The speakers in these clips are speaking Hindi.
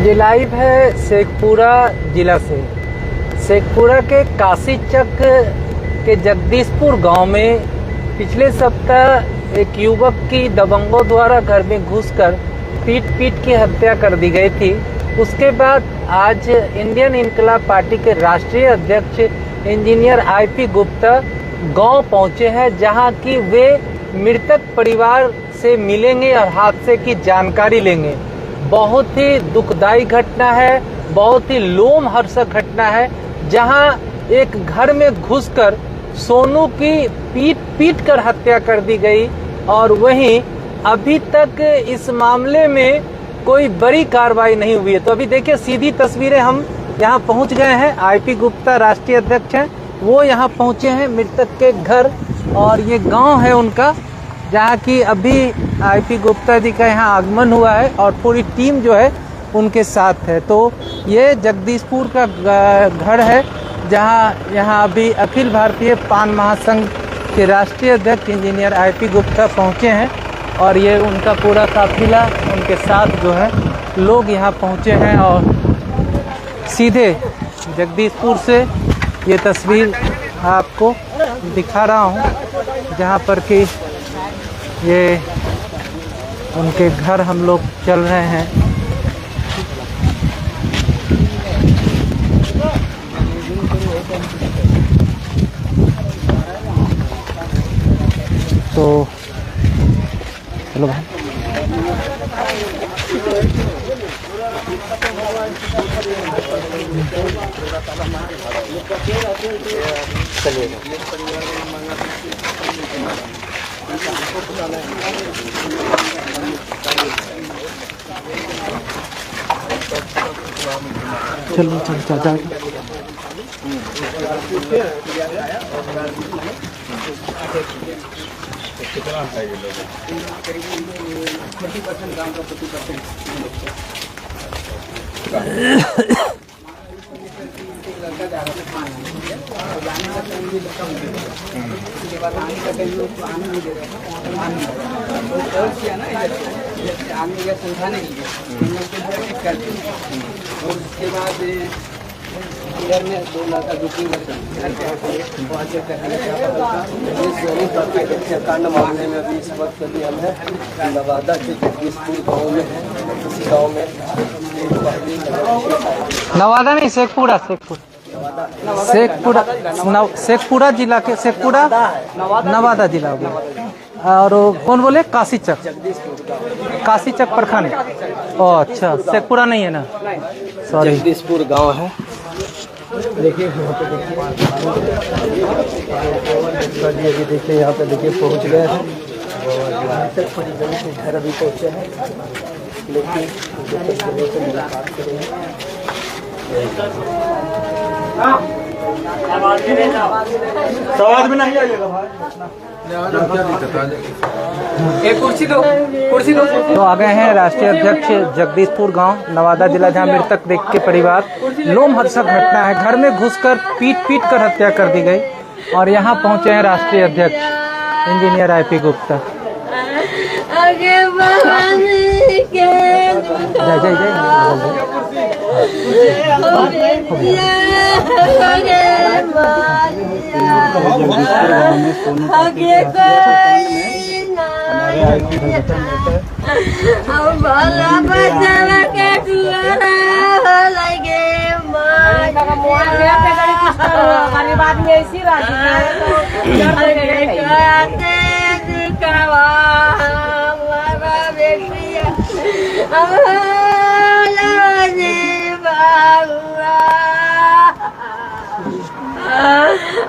ये लाइव है शेखपुरा जिला से। शेखपुरा के काशीचक के जगदीशपुर गांव में पिछले सप्ताह एक युवक की दबंगों द्वारा घर में घुसकर पीट की हत्या कर दी गई थी। उसके बाद आज इंडियन इनकलाब पार्टी के राष्ट्रीय अध्यक्ष इंजीनियर आईपी गुप्ता गांव पहुंचे हैं, जहां की वे मृतक परिवार से मिलेंगे और हादसे की जानकारी लेंगे। बहुत ही दुखदाई घटना है, बहुत ही लोमहर्षक घटना है, जहां एक घर में घुसकर सोनू की पीट कर हत्या कर दी गई। और वहीं अभी तक इस मामले में कोई बड़ी कार्रवाई नहीं हुई है। तो अभी देखिए सीधी तस्वीरें, हम यहां पहुंच गए हैं। आईपी गुप्ता राष्ट्रीय अध्यक्ष हैं, वो यहां पहुंचे हैं मृतक के घर, और ये गांव है उनका, जहां की अभी आईपी गुप्ता जी का यहाँ आगमन हुआ है और पूरी टीम जो है उनके साथ है। तो ये जगदीशपुर का घर है, जहां यहाँ अभी अखिल भारतीय पान महासंघ के राष्ट्रीय अध्यक्ष इंजीनियर आईपी गुप्ता पहुँचे हैं, और ये उनका पूरा काफिला उनके साथ जो है लोग यहाँ पहुँचे हैं। और सीधे जगदीशपुर से ये तस्वीर आपको दिखा रहा हूँ, जहाँ पर कि ये उनके घर हम लोग चल रहे हैं। तो चलो भाई, चलिए। चलो चल चल कितना है ये लोग? उसके बाद इधर में 2 लड़का 2-3 कांड मामले में अभी इस वक्त अभी हम है नवादा के जगदीशपुर गाँव में है। इस गाँव में नवादा नहीं, शेखपुरा शेखपुरा जिला के शेखपुरा नवादा जिला हो गया। और कौन बोले? काशीचक प्रखंड। ओ अच्छा, शेखपुरा नहीं है ना, सॉरी, जगदीशपुर गांव है। देखिए अभी देखिए यहाँ पे देखिए पहुँच गए हैं, घर अभी पहुँचे हैं, लेकिन मुलाकात करेंगे। सवाल में नहीं आइएगा भाई, कुर्सी दो। तो आ गए हैं राष्ट्रीय अध्यक्ष जगदीशपुर गांव नवादा जिला, जहां मृतक देख के परिवार लोमहर्षक घटना है, घर में घुसकर पीट कर हत्या कर दी गई। और यहां पहुंचे हैं राष्ट्रीय अध्यक्ष इंजीनियर आईपी गुप्ता।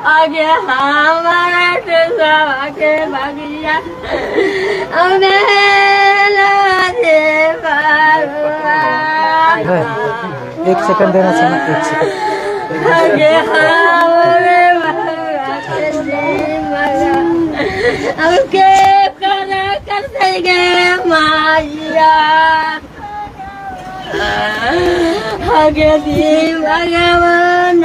आगे हमारा के बगिया एक सेकंड देना समय, एक सेकंड। आगे हमारे करते गए माया आगे दी भगवान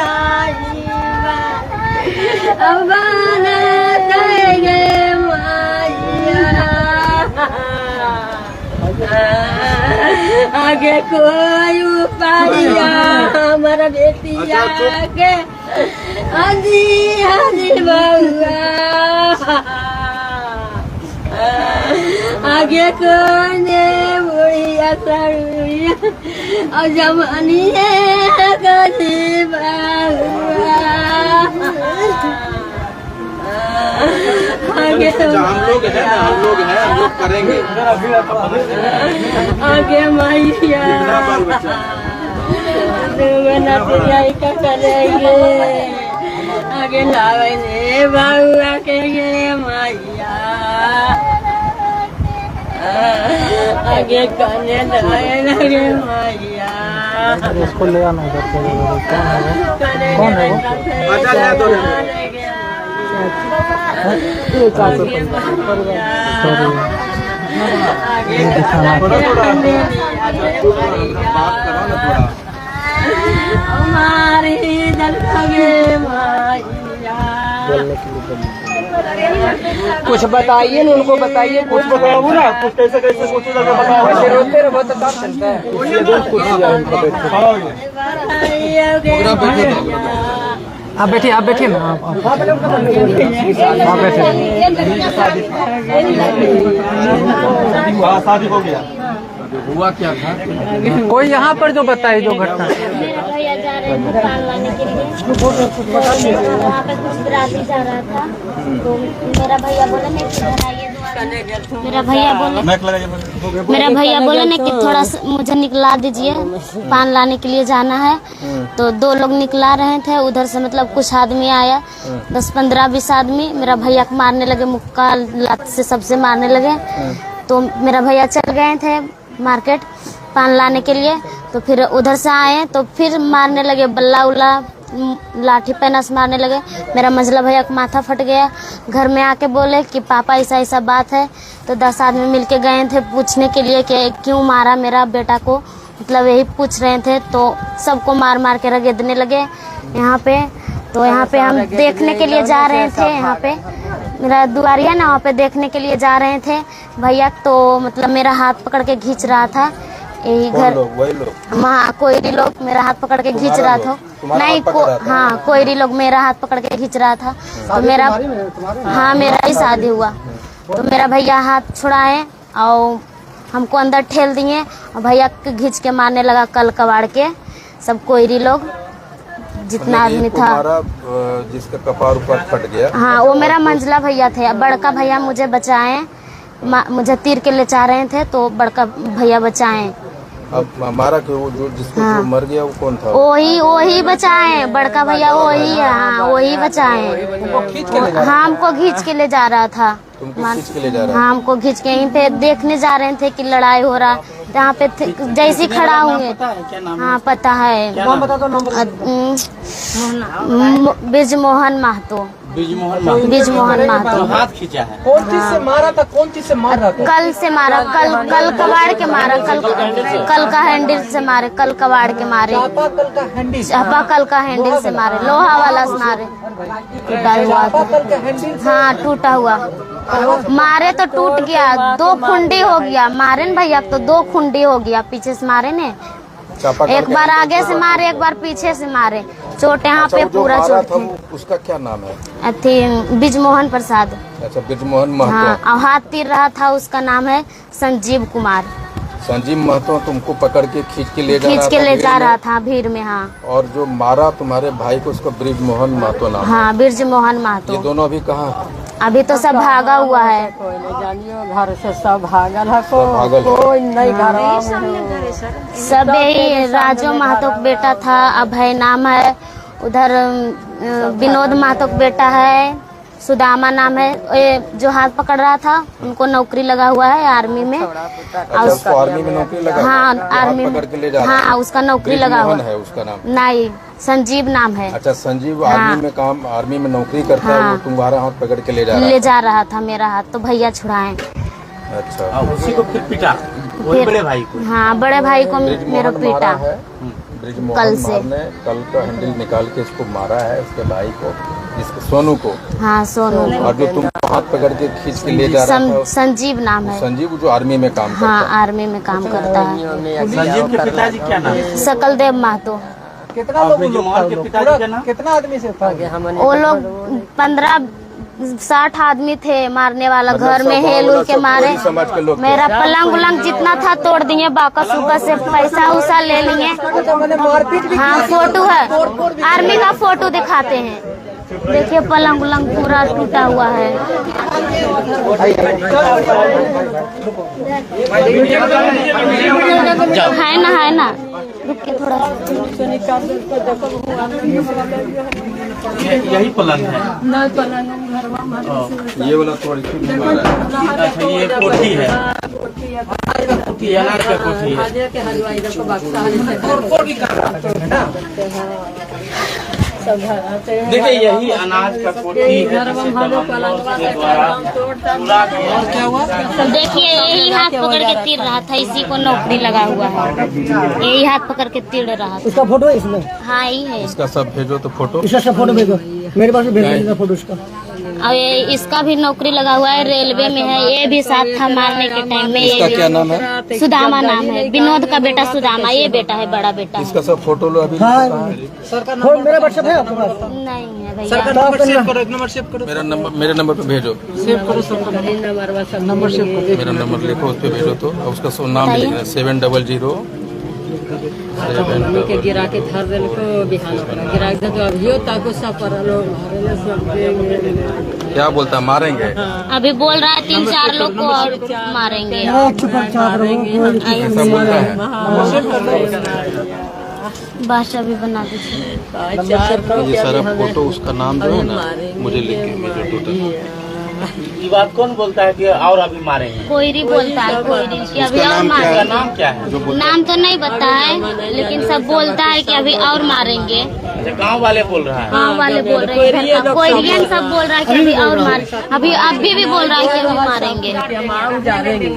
आगे कोई उपाया हमारा बेटिया के हाजी हाजी बउआ आगे कोने बुढ़िया सरुड़िया और जवानी है कभी बउआ आगे हम लोग हैं ना, हम लोग करेंगे। आगे मैया का करेंगे आगे लावने बाबुआ के मैया आगे करने लगे मैया इसको ले आना इधर से। कौन है वो? हमारे दल कुछ बताइए ना, उनको बताइए, कुछ बताओ ना, कुछ कैसे कैसे कुछ बताओ। रोते रहो तो काम चलता है। आप बैठिए, आप बैठिए ना। आप बैठिए। शादी हो गया। हुआ क्या था? कोई यहाँ पर जो बताए जो घटना। मेरा भैया जा रहे थे पान लाने के लिए, वहाँ पे कुछ बराती जा रहा था, तो मेरा भैया बोला ना कि मेरा भैया बोले ना कि थोड़ा सा मुझे निकला दीजिए, पान लाने के लिए जाना है। तो 2 लोग निकला रहे थे, उधर से मतलब कुछ आदमी आया, 10-15-20 आदमी मेरा भैया को मारने लगे, मुक्का लात से सबसे मारने लगे। तो मेरा भैया चल गए थे मार्केट पान लाने के लिए, तो फिर उधर से आए तो फिर मारने लगे, बल्ला उल्ला लाठी पैना से मारने लगे। मेरा मंझला भैया का माथा फट गया। घर में आके बोले कि पापा ऐसा ऐसा बात है। तो 10 आदमी मिलके गए थे पूछने के लिए कि क्यों मारा मेरा बेटा को, मतलब यही पूछ रहे थे। तो सबको मार मार के रगड़ने लगे यहाँ पे। तो यहाँ पे हम देखने के लिए जा रहे थे, यहाँ पे मेरा दुआरिया ना, वहाँ पे देखने के लिए जा रहे थे भैया। तो मतलब मेरा हाथ पकड़ के खींच रहा था, यही घर वहाँ कोयरी लोग मेरा हाथ पकड़ के खींच रहा था। नहीं हाँ, कोयरी लोग मेरा हाथ पकड़ के खींच रहा था। तो मेरा हाँ, मेरा ही शादी हुआ। तो मेरा भैया हाथ छुड़ाए और हमको अंदर ठेल दिए और भैया घींच के मारने लगा, कल कबाड़ के सब कोयरी लोग जितना आदमी था। जिसका कपार ऊपर फट गया, हाँ, वो मेरा मंझला भैया थे। बड़का भैया मुझे बचाए, मुझे तीर के ले जा रहे थे तो बड़का भैया बचाए। अब हमारा जो जिसको हाँ। जो मर गया वो कौन था? वही बचाए, बड़का भैया वही है। हाँ, वही बचाए। हाँ, हमको खींच के ले जा रहा था। तुमको खींच के ले जा रहा? हाँ, हमको खींच के यहीं पे देखने जा रहे थे कि लड़ाई हो रहा। यहाँ पे जैसे खड़ा हुए। हाँ, पता है। बिजमोहन महतो। बिजमोहन महतो। हाथ खींचा है। कौन चीज से मारा था? कौन चीज से मार रहा था? कल से मारा, कल कबाड़ के मारा, कल का हैंडल से मारे, कल कबाड़ के मारे, चापाकल का हैंडल, चापाकल का हैंडल से मारे, लोहा वाला से मारे, टूटा हुआ। चापाकल का हैंडल। हाँ, टूटा हुआ। मारे तो टूट गया, 2 खुंडी हो गया। मारे न भैया तो 2 खुंडी हो गया। पीछे से मारे ने, एक बार आगे से मारे, एक बार पीछे से मारे। चोट यहाँ पे पूरा चोट थी। उसका क्या नाम है? बिजमोहन प्रसाद। अच्छा, बिजमोहन महतो। हाँ, और हाथ तीर रहा था, उसका नाम है संजीव कुमार। संजीव महतो तुमको पकड़ के खींच के ले जा रहा था भीड़ में। हाँ, और जो मारा तुम्हारे भाई को उसका ब्रिजमोहन महतो नाम? हाँ, ब्रिजमोहन महतो। ये दोनों अभी कहाँ है? अभी तो सब भागा हुआ है। घर से सब भागल है, कोई नहीं घर। सब यही राजू महतो का बेटा था, अभय नाम है। उधर विनोद महतो का बेटा है, सुदामा नाम है। ये जो हाथ पकड़ रहा था उनको नौकरी लगा हुआ है आर्मी में। अच्छा, आर्मी में नौकरी लगा? हाँ, आर्मी में। हाँ, उसका नौकरी लगा हुआ है। उसका नाम नहीं, संजीव नाम है। अच्छा, संजीव आर्मी में काम, आर्मी में नौकरी करता है। वो तुम्हारा हाथ पकड़ के ले जा रहा था मेरा हाथ, तो भैया छुड़ाए। अच्छा, उसी को फिर पीटा, वही बड़े भाई को। हाँ, बड़े भाई को मेरा पीटा ब्रिजमोहन कल का हैंडल निकाल के इसको मारा है, उसके भाई को। जिसको सोनू को, हाँ सोनू। और जो तुम हाथ पकड़ के खींच के ले जा रहा था संजीव नाम है। संजीव, जो आर्मी में काम करता हाँ है। आर्मी में काम करता है। संजीव के पिताजी क्या नाम है? सकलदेव महतो। कितना लोग के पिताजी का नाम? कितना आदमी से था? वो लोग 15-60 आदमी थे मारने वाला। घर में हेल उल के मारे। समाज के लोग मेरा पलंग उलंग जितना था तोड़ दिए, बाकस उकस से पैसा उसा ले लिए। हाँ फोटो है, आर्मी का फोटो दिखाते हैं। देखिए पलंग उलंग पूरा टूटा हुआ है। है ना रुकिए थोड़ा। यही पलंग है। ये वाला थोड़ी अच्छा ये कोठी है, कोठी अनाज का कोठी है। देखिए यही अनाज का कोठी है। देखिए यही हाथ पकड़ के तीर रहा था, इसी को नौकरी लगा हुआ है। यही हाथ पकड़ के तीर रहा था। उसका फोटो है इसमें? हाँ यही है। इसका सब भेजो तो फोटो, इसका सब फोटो भेजो मेरे पास, भेज देगा फोटो इसका। और इसका भी नौकरी लगा हुआ है, रेलवे में है। ये भी साथ था मारने के टाइम में। इसका क्या नाम है? सुदामा नाम है, विनोद का बेटा सुदामा। ये बेटा है, बड़ा बेटा है। इसका सब फोटो लो अभी। हाँ मेरा व्हाट्सएप है आपके पास? नहीं है भैया। मेरा नंबर, मेरे नंबर पे भेजो। मेरा नंबर लिखो, उस पे भेजो तो। और उसका सब नाम लिखना 700 के गिरा के धर दिल को बिहान गिरा के तो अभियो ताको सब पर लोग मारेले सब देंगे। क्या बोलता मारेंगे? अभी बोल रहा है 3-4 लोग को और मारेंगे। ऐसा बोलता है। बादशाह भी बना दीजिए। ये सारा फोटो उसका नाम जो है ना, मुझे लिख के भेजो टोटल। ये बात कौन बोलता है कि और अभी मारेंगे? कोयरी बोलता है, कोयरी कि अभी और इसका मारेंगे। नाम क्या है? नाम तो नहीं पता है, लेकिन सब बोलता है कि अभी और मारेंगे। अच्छा गाँव वाले बोल रहा है। गाँव वाले बोल रहे हैं, कोयरियन सब बोल रहा है कि अभी और मार, अभी भी बोल रहा है कि अभी मारेंगे। अरे उजाड़ देंगे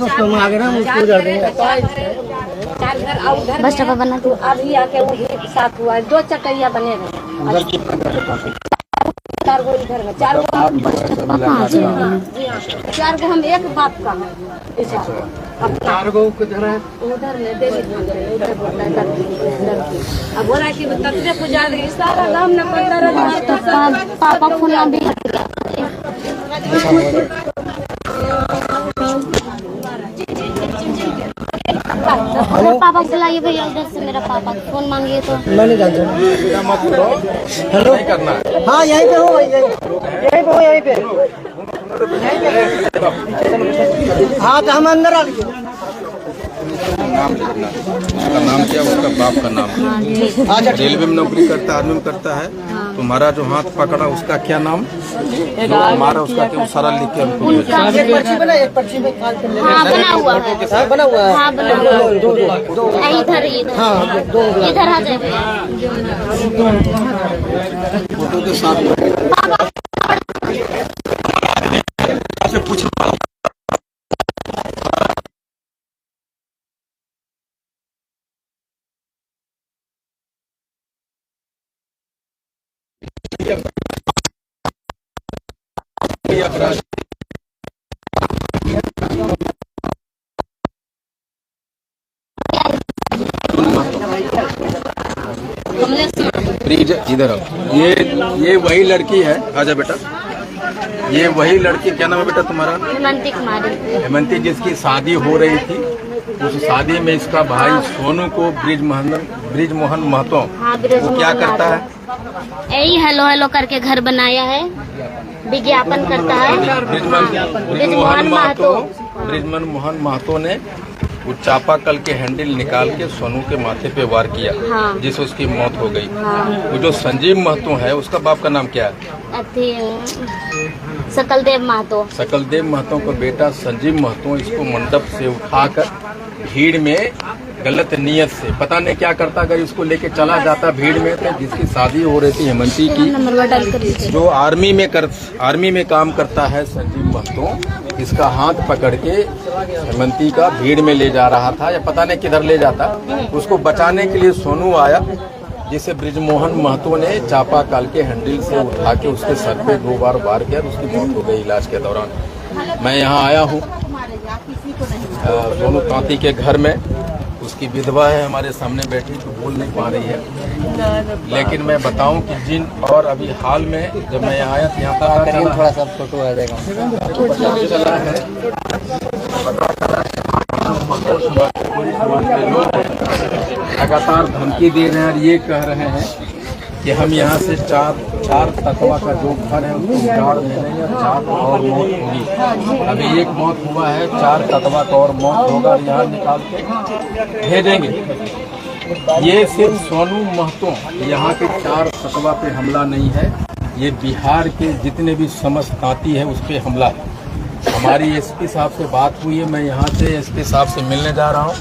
उसको, हम आगे ना उसको उजाड़ देंगे। बस डब्बा बना दो। अभी आके वही साथ हुआ, 2 चटैया बने रहे। 4 गो इधर में, 4 गो हम एक बात का है। 4 गो किधर है? उधर ले दे उधर बोलता है। अब बोला कि तकरे पुजा दे सारा गांव न पता रहा। पापा फोन भी पापा बुलाइए भैया, उधर से मेरा पापा फोन मांगिए तो। मैं नहीं जानता। हेलो नहीं करना। हाँ यहीं पे हो, यहीं पे हो, यहीं पे। हाँ तो हम अंदर आ गए। नाम लिखना, उसका नाम क्या, उसका बाप का नाम। रेलवे में नौकरी करता है, आर्मी में करता है। तुम्हारा जो हाथ पकड़ा उसका क्या नाम, जो हमारा उसका क्या, सारा लिख के हमको भेजो। एक पर्ची बना, एक पर्ची में काल कर लेना। हाँ बना हुआ है। बना हुआ है। हाँ बना हुआ है। दो इधर हाँ इधर आ जाए भैया। फोटो के साथ पूछ। इधर आओ। ये वही लड़की है। आजा बेटा, ये वही लड़की, क्या नाम है बेटा तुम्हारा? हेमंती कुमारी। हेमंती, जिसकी शादी हो रही थी। उस शादी में इसका भाई सोनू को ब्रिज मोहन महतो, हाँ वो क्या करता है? यही हेलो हेलो करके घर बनाया है, विज्ञापन करता है। ब्रिजमोहन मोहन महतो ने वो चापाकल के हैंडल निकाल के सोनू के माथे पे वार किया, हाँ। जिससे उसकी मौत हो गई। हाँ। वो जो संजीव महतो है, उसका बाप का नाम क्या है? सकलदेव महतो। सकलदेव महतो का बेटा संजीव महतो इसको मंडप से उठाकर भीड़ में गलत नियत से, पता नहीं क्या करता, अगर इसको लेके चला जाता भीड़ में, तो जिसकी शादी हो रही थी हेमंती की, जो आर्मी में काम करता है संजीव महतो, इसका हाथ पकड़ के हेमंती का भीड़ में ले जा रहा था, या पता नहीं किधर ले जाता। उसको बचाने के लिए सोनू आया जिसे ब्रिजमोहन महतो ने चापाकल के हैंडल से उठा के उसके सर पे 2 बार वार किया और उसकी मौत हो गई इलाज के दौरान। मैं यहाँ आया हूँ सोनू तांती के घर में। उसकी विधवा है हमारे सामने बैठी, तो बोल नहीं पा रही है। लेकिन मैं बताऊं कि जिन और अभी हाल में जब मैं यहाँ आया तो यहाँ पर थोड़ा सा फोटो आ जाएगा। लगातार धमकी दे रहे हैं और ये कह रहे हैं कि हम यहाँ से चार तकवा का जो घर है उसको उजाड़ दे रहे हैं, 4 और मौत होगी। अभी 1 मौत हुआ है, 4 तकवा का और मौत होगा, यहाँ निकाल के भेजेंगे। ये सिर्फ सोनू महतो यहाँ के 4 तकवा पे हमला नहीं है, ये बिहार के जितने भी समस्त तांती है उस पर हमला है। हमारी एसपी साहब से बात हुई है, मैं यहाँ से एसपी साहब से मिलने जा रहा हूँ।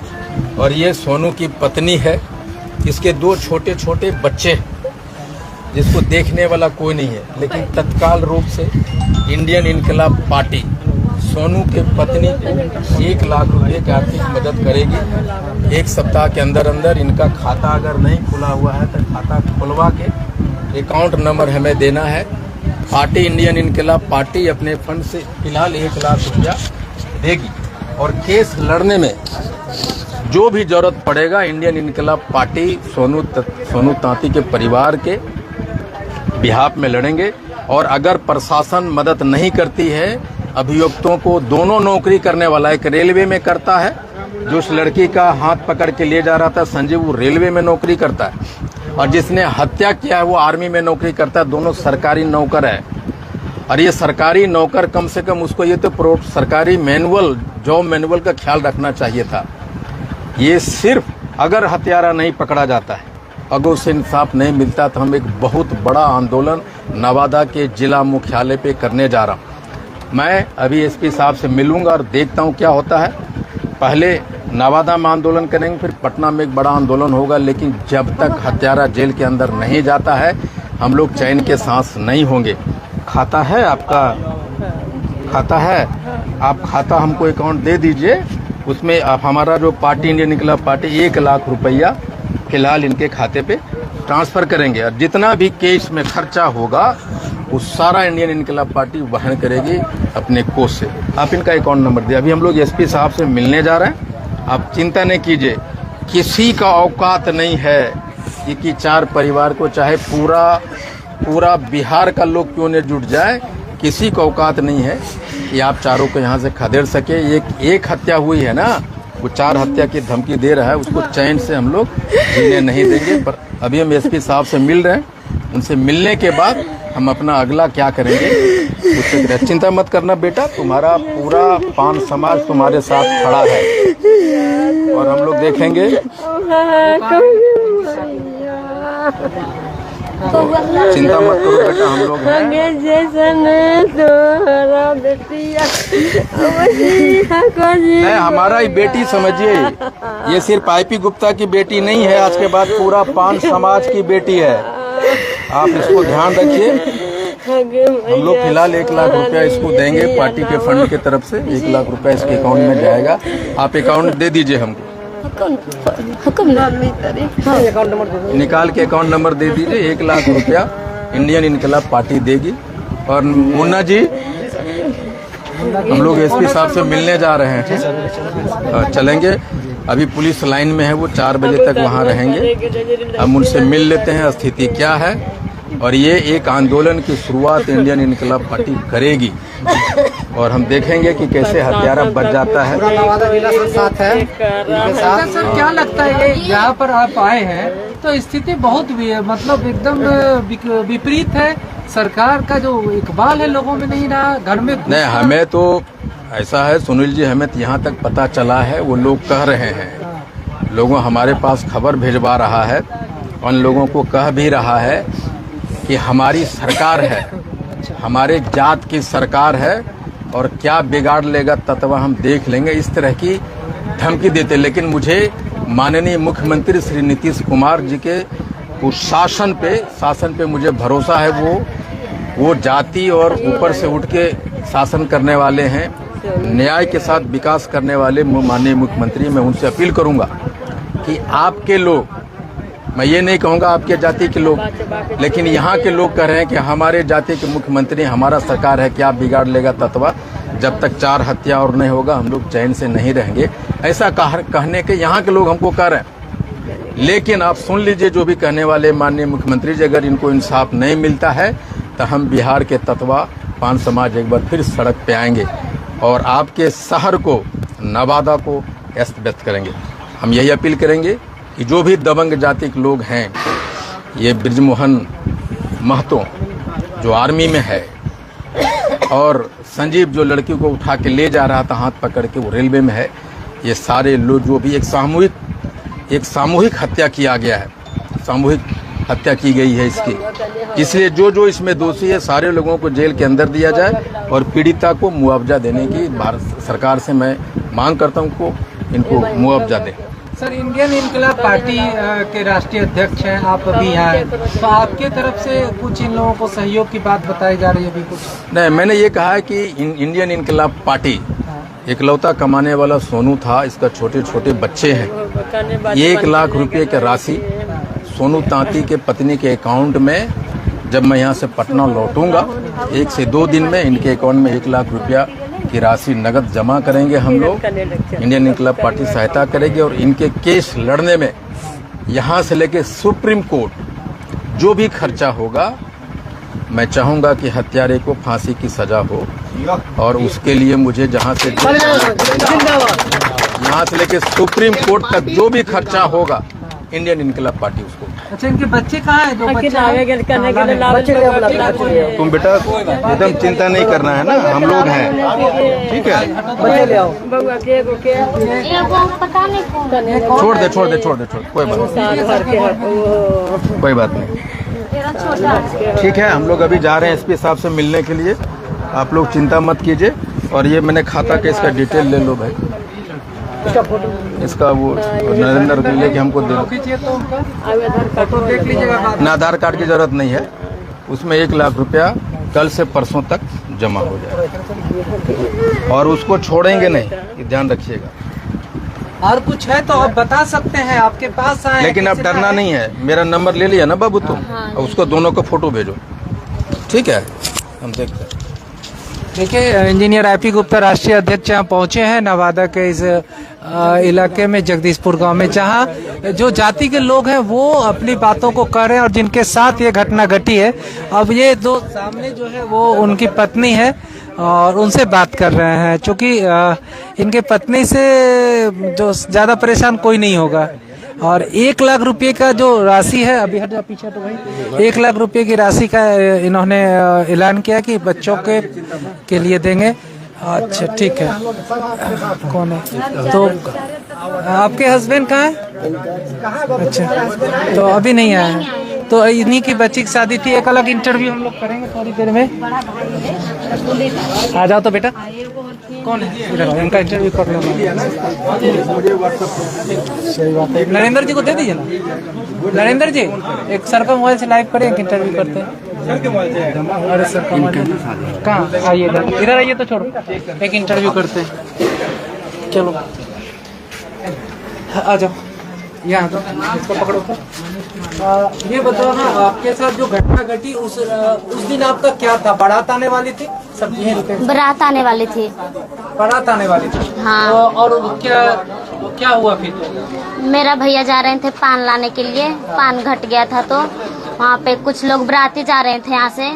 और ये सोनू की पत्नी है, इसके 2 छोटे छोटे बच्चे जिसको देखने वाला कोई नहीं है, लेकिन तत्काल रूप से इंडियन इनकलाब पार्टी सोनू के पत्नी को 1 लाख रुपए की आर्थिक मदद करेगी। 1 सप्ताह के अंदर अंदर इनका खाता अगर नहीं खुला हुआ है तो खाता खुलवा के अकाउंट नंबर हमें देना है। पार्टी इंडियन इनकलाब पार्टी अपने फंड से फिलहाल 1 लाख रुपया देगी और केस लड़ने में जो भी जरूरत पड़ेगा इंडियन इनकलाब पार्टी सोनू तांती के परिवार के बिहाफ में लड़ेंगे। और अगर प्रशासन मदद नहीं करती है, अभियुक्तों को दोनों नौकरी करने वाला, एक रेलवे में करता है, जो उस लड़की का हाथ पकड़ के ले जा रहा था संजीव, वो रेलवे में नौकरी करता है, और जिसने हत्या किया है वो आर्मी में नौकरी करता है। दोनों सरकारी नौकर है। और ये सरकारी नौकर कम से कम उसको ये तो सरकारी मैनुअल, जॉब मैनुअल का ख्याल रखना चाहिए था। ये सिर्फ अगर हत्यारा नहीं पकड़ा जाता है, अगर उसे इंसाफ नहीं मिलता, तो हम एक बहुत बड़ा आंदोलन नवादा के जिला मुख्यालय पे करने जा रहा हूँ। मैं अभी एसपी साहब से मिलूंगा और देखता हूँ क्या होता है। पहले नवादा में आंदोलन करेंगे, फिर पटना में एक बड़ा आंदोलन होगा। लेकिन जब तक हत्यारा जेल के अंदर नहीं जाता है, हम लोग चैन के सांस नहीं होंगे। खाता है आपका? खाता है? आप खाता हमको अकाउंट दे दीजिए, उसमें आप हमारा जो पार्टी इंडियन इनकलाब पार्टी 1 लाख रुपया फिलहाल इनके खाते पे ट्रांसफर करेंगे। और जितना भी केस में खर्चा होगा वो सारा इंडियन इनकलाब पार्टी वहन करेगी अपने कोष से। आप इनका अकाउंट नंबर दिए। अभी हम लोग एसपी साहब से मिलने जा रहे हैं, आप चिंता नहीं कीजिए। किसी का औकात नहीं है कि 4 परिवार को, चाहे पूरा बिहार का लोग क्यों नहीं जुट जाए, किसी को औकात नहीं है कि आप चारों को यहाँ से खदेड़ सके। एक हत्या हुई है ना, वो 4 हत्या की धमकी दे रहा है, उसको चैन से हम लोग जीने नहीं देंगे। पर अभी हम एसपी साहब से मिल रहे हैं, उनसे मिलने के बाद हम अपना अगला क्या करेंगे उससे करें। चिंता मत करना बेटा, तुम्हारा पूरा पान समाज तुम्हारे साथ खड़ा है और हम लोग देखेंगे। चिंता मत करो बेटा, हम लोग हैं। हमारा ही बेटी समझिए, ये सिर्फ आईपी गुप्ता की बेटी नहीं है, आज के बाद पूरा पान समाज की बेटी है। आप इसको ध्यान रखिए। हम लोग फिलहाल 1 लाख रुपया इसको देंगे पार्टी के फंड की तरफ से। 1 लाख रुपया इसके अकाउंट में जाएगा। आप अकाउंट दे दीजिए हमको, निकाल के अकाउंट नंबर दे दीजिए। 1 लाख रुपया इंडियन इनकलाब पार्टी देगी। और मुन्ना जी, हम लोग एसपी साहब से मिलने जा रहे हैं, चलेंगे। अभी पुलिस लाइन में है, वो 4 बजे तक वहाँ रहेंगे। हम उनसे मिल लेते हैं, स्थिति क्या है। और ये एक आंदोलन की शुरुआत इंडियन इनकलाब पार्टी करेगी और हम देखेंगे कि कैसे हत्यारा बच जाता है। साथ है सर, क्या लगता है ये यहाँ पर आप आए हैं तो स्थिति बहुत मतलब एकदम विपरीत है। सरकार का जो इकबाल है लोगों में नहीं रहा, घर में नहीं। हमें तो ऐसा है सुनील जी, हमें तो यहाँ तक पता चला है, वो लोग कह रहे हैं, लोगों हमारे पास खबर भिजवा रहा है, उन लोगों को कह भी रहा है कि हमारी सरकार है, हमारे जात की सरकार है और क्या बिगाड़ लेगा तत्व हम देख लेंगे, इस तरह की धमकी देते। लेकिन मुझे माननीय मुख्यमंत्री श्री नीतीश कुमार जी के उस शासन पे मुझे भरोसा है। वो जाति और ऊपर से उठ के शासन करने वाले हैं, न्याय के साथ विकास करने वाले माननीय मुख्यमंत्री। मैं उनसे अपील करूंगा कि आपके लोग मैं ये नहीं कहूँगा आपके जाति के लोग, लेकिन यहाँ के लोग कह रहे हैं कि हमारे जाति के मुख्यमंत्री हमारा सरकार है, क्या बिगाड़ लेगा तत्वा, जब तक 4 हत्या और नहीं होगा हम लोग चैन से नहीं रहेंगे, ऐसा कहने के यहाँ के लोग हमको कह रहे हैं। लेकिन आप सुन लीजिए जो भी कहने वाले माननीय मुख्यमंत्री जी, अगर इनको इंसाफ नहीं मिलता है तो हम बिहार के तत्वा पान समाज एक बार फिर सड़क पे आएंगे और आपके शहर को, नवादा को अस्त व्यस्त करेंगे। हम यही अपील करेंगे कि जो भी दबंग जाति के लोग हैं, ये ब्रिजमोहन महतो जो आर्मी में है और संजीव जो लड़की को उठा के ले जा रहा था हाथ पकड़ के, वो रेलवे में है, ये सारे लोग जो भी एक सामूहिक हत्या किया गया है, सामूहिक हत्या की गई है इसकी। इसलिए जो इसमें दोषी है सारे लोगों को जेल के अंदर दिया जाए और पीड़िता को मुआवजा देने की भारत सरकार से मैं मांग करता हूँ को इनको मुआवजा दें। सर, इंडियन इनकलाब पार्टी के राष्ट्रीय अध्यक्ष हैं, आप अभी हैं, तो आपके तरफ से कुछ इन लोगों को सहयोग की बात बताई जा रही है अभी कुछ? नहीं, मैंने ये कहा है कि इंडियन इनकलाब पार्टी इकलौता कमाने वाला सोनू था, इसका छोटे छोटे बच्चे हैं। 1 लाख रुपए की राशि सोनू तांती के पत्नी के अकाउंट में, जब मैं यहाँ से पटना लौटूंगा 1 से 2 दिन में इनके अकाउंट में 1 लाख रुपया की राशि नगद जमा करेंगे हम लोग। इंडियन इनकलाब पार्टी सहायता करेगी और इनके केस लड़ने में यहाँ से लेके सुप्रीम कोर्ट जो भी खर्चा होगा, मैं चाहूँगा कि हत्यारे को फांसी की सजा हो और उसके लिए मुझे यहाँ से लेके सुप्रीम कोर्ट तक जो भी खर्चा होगा इंडियन इनकलाब पार्टी उसको। अच्छा, इनके बच्चे कहाँ हैं? 2 बच्चे। तुम बेटा एकदम चिंता नहीं करना है ना, हम लोग हैं, ठीक है? बच्चे ले आओ। पता नहीं कौन। छोड़ दे कोई बात नहीं। ठीक है, हम लोग अभी जा रहे हैं एसपी साहब से मिलने के लिए, आप लोग चिंता मत कीजिए। और ये मैंने खाता के इसका डिटेल ले लो भाई, इसका वो नरेंद्र जिले के हमको दे दो ना, आधार कार्ड की जरूरत नहीं है, उसमें 1 लाख रुपया कल से परसों तक जमा हो जाएगा और उसको छोड़ेंगे नहीं, ये ध्यान रखिएगा। और कुछ है तो आप बता सकते हैं, आपके पास आए। लेकिन अब डरना नहीं है, मेरा नंबर ले लिया ना बाबू तुम, उसको दोनों को फोटो भेजो, ठीक है? हम देखते हैं। देखिए, इंजीनियर IP गुप्ता राष्ट्रीय अध्यक्ष यहाँ पहुंचे हैं नवादा के इस इलाके में, जगदीशपुर गांव में, जहां जो जाति के लोग हैं वो अपनी बातों को कर रहे हैं और जिनके साथ ये घटना घटी है। अब ये 2 सामने जो है वो उनकी पत्नी है और उनसे बात कर रहे हैं, चूँकि इनके पत्नी से जो ज़्यादा परेशान कोई नहीं होगा। और 1 लाख रुपए का जो राशि है, अभी हट जा पीछे तो भाई, 1 लाख रुपए की राशि का इन्होंने ऐलान किया कि बच्चों के लिए देंगे। अच्छा, ठीक है। कौन है? तो आपके हस्बैंड कहाँ है? अच्छा, तो अभी नहीं आए। तो इन्हीं की बच्ची की शादी थी। एक अलग इंटरव्यू हम लोग करेंगे थोड़ी देर में। आ जाओ तो बेटा। कौन है? इधर इनका इंटरव्यू कर लो। सही बात है, नरेंद्र जी को दे दीजिए ना। नरेंद्र जी, एक सर का मोबाइल से लाइव करें, एक इंटरव्यू करते हैं। अरे सर का मोबाइल कहाँ? आइए इधर आइए तो छोड़ो, एक इंटरव्यू करते हैं। चलो आ जाओ, यहाँ तो इसको पकड़ो। ये बताओ ना, आपके साथ जो घटना घटी उस दिन आपका क्या था? बारात आने वाली थी? सब्जी बारात आने वाली थी। बारात आने वाली थी, हाँ। और क्या हुआ फिर? मेरा भैया जा रहे थे पान लाने के लिए, पान घट गया था तो वहाँ पे कुछ लोग बराती जा रहे थे, यहाँ से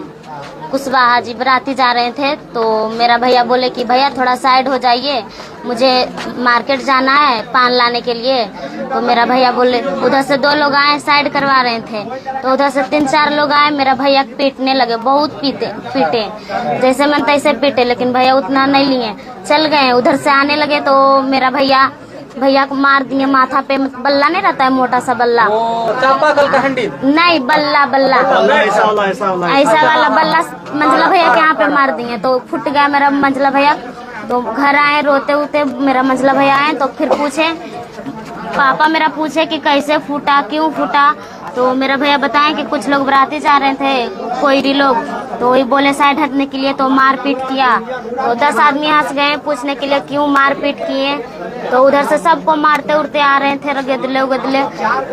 कुशवाहा जी बराती जा रहे थे। तो मेरा भैया बोले कि भैया थोड़ा साइड हो जाइए, मुझे मार्केट जाना है पान लाने के लिए। तो मेरा भैया बोले, उधर से 2 लोग आए साइड करवा रहे थे, तो उधर से 3-4 लोग आए, मेरा भैया पीटने लगे, बहुत पीटे, जैसे मन तैसे पीटे, लेकिन भैया उतना नहीं लिए, चल गए। उधर से आने लगे तो मेरा भैया को मार दिए माथा पे, बल्ला नहीं रहता है मोटा सा बल्ला, चापाकल का हंडी नहीं, बल्ला ऐसा वाला बल्ला मंझला भैया के यहाँ पे मार दिए। तो फुट गया मेरा मंझला भैया। तो घर आए रोते हुए, मेरा मंझला भैया आए तो फिर पूछे, पापा मेरा पूछे कि कैसे फूटा, क्यों फूटा। तो मेरा भैया बताएं कि कुछ लोग बराती जा रहे थे, कोयरी लोग, तो वही बोले साइड हटने के लिए, तो मारपीट किया। तो 10 आदमी हंस गए पूछने के लिए क्यों मारपीट किए। तो उधर से सबको मारते उड़ते आ रहे थे, गदले उगदले।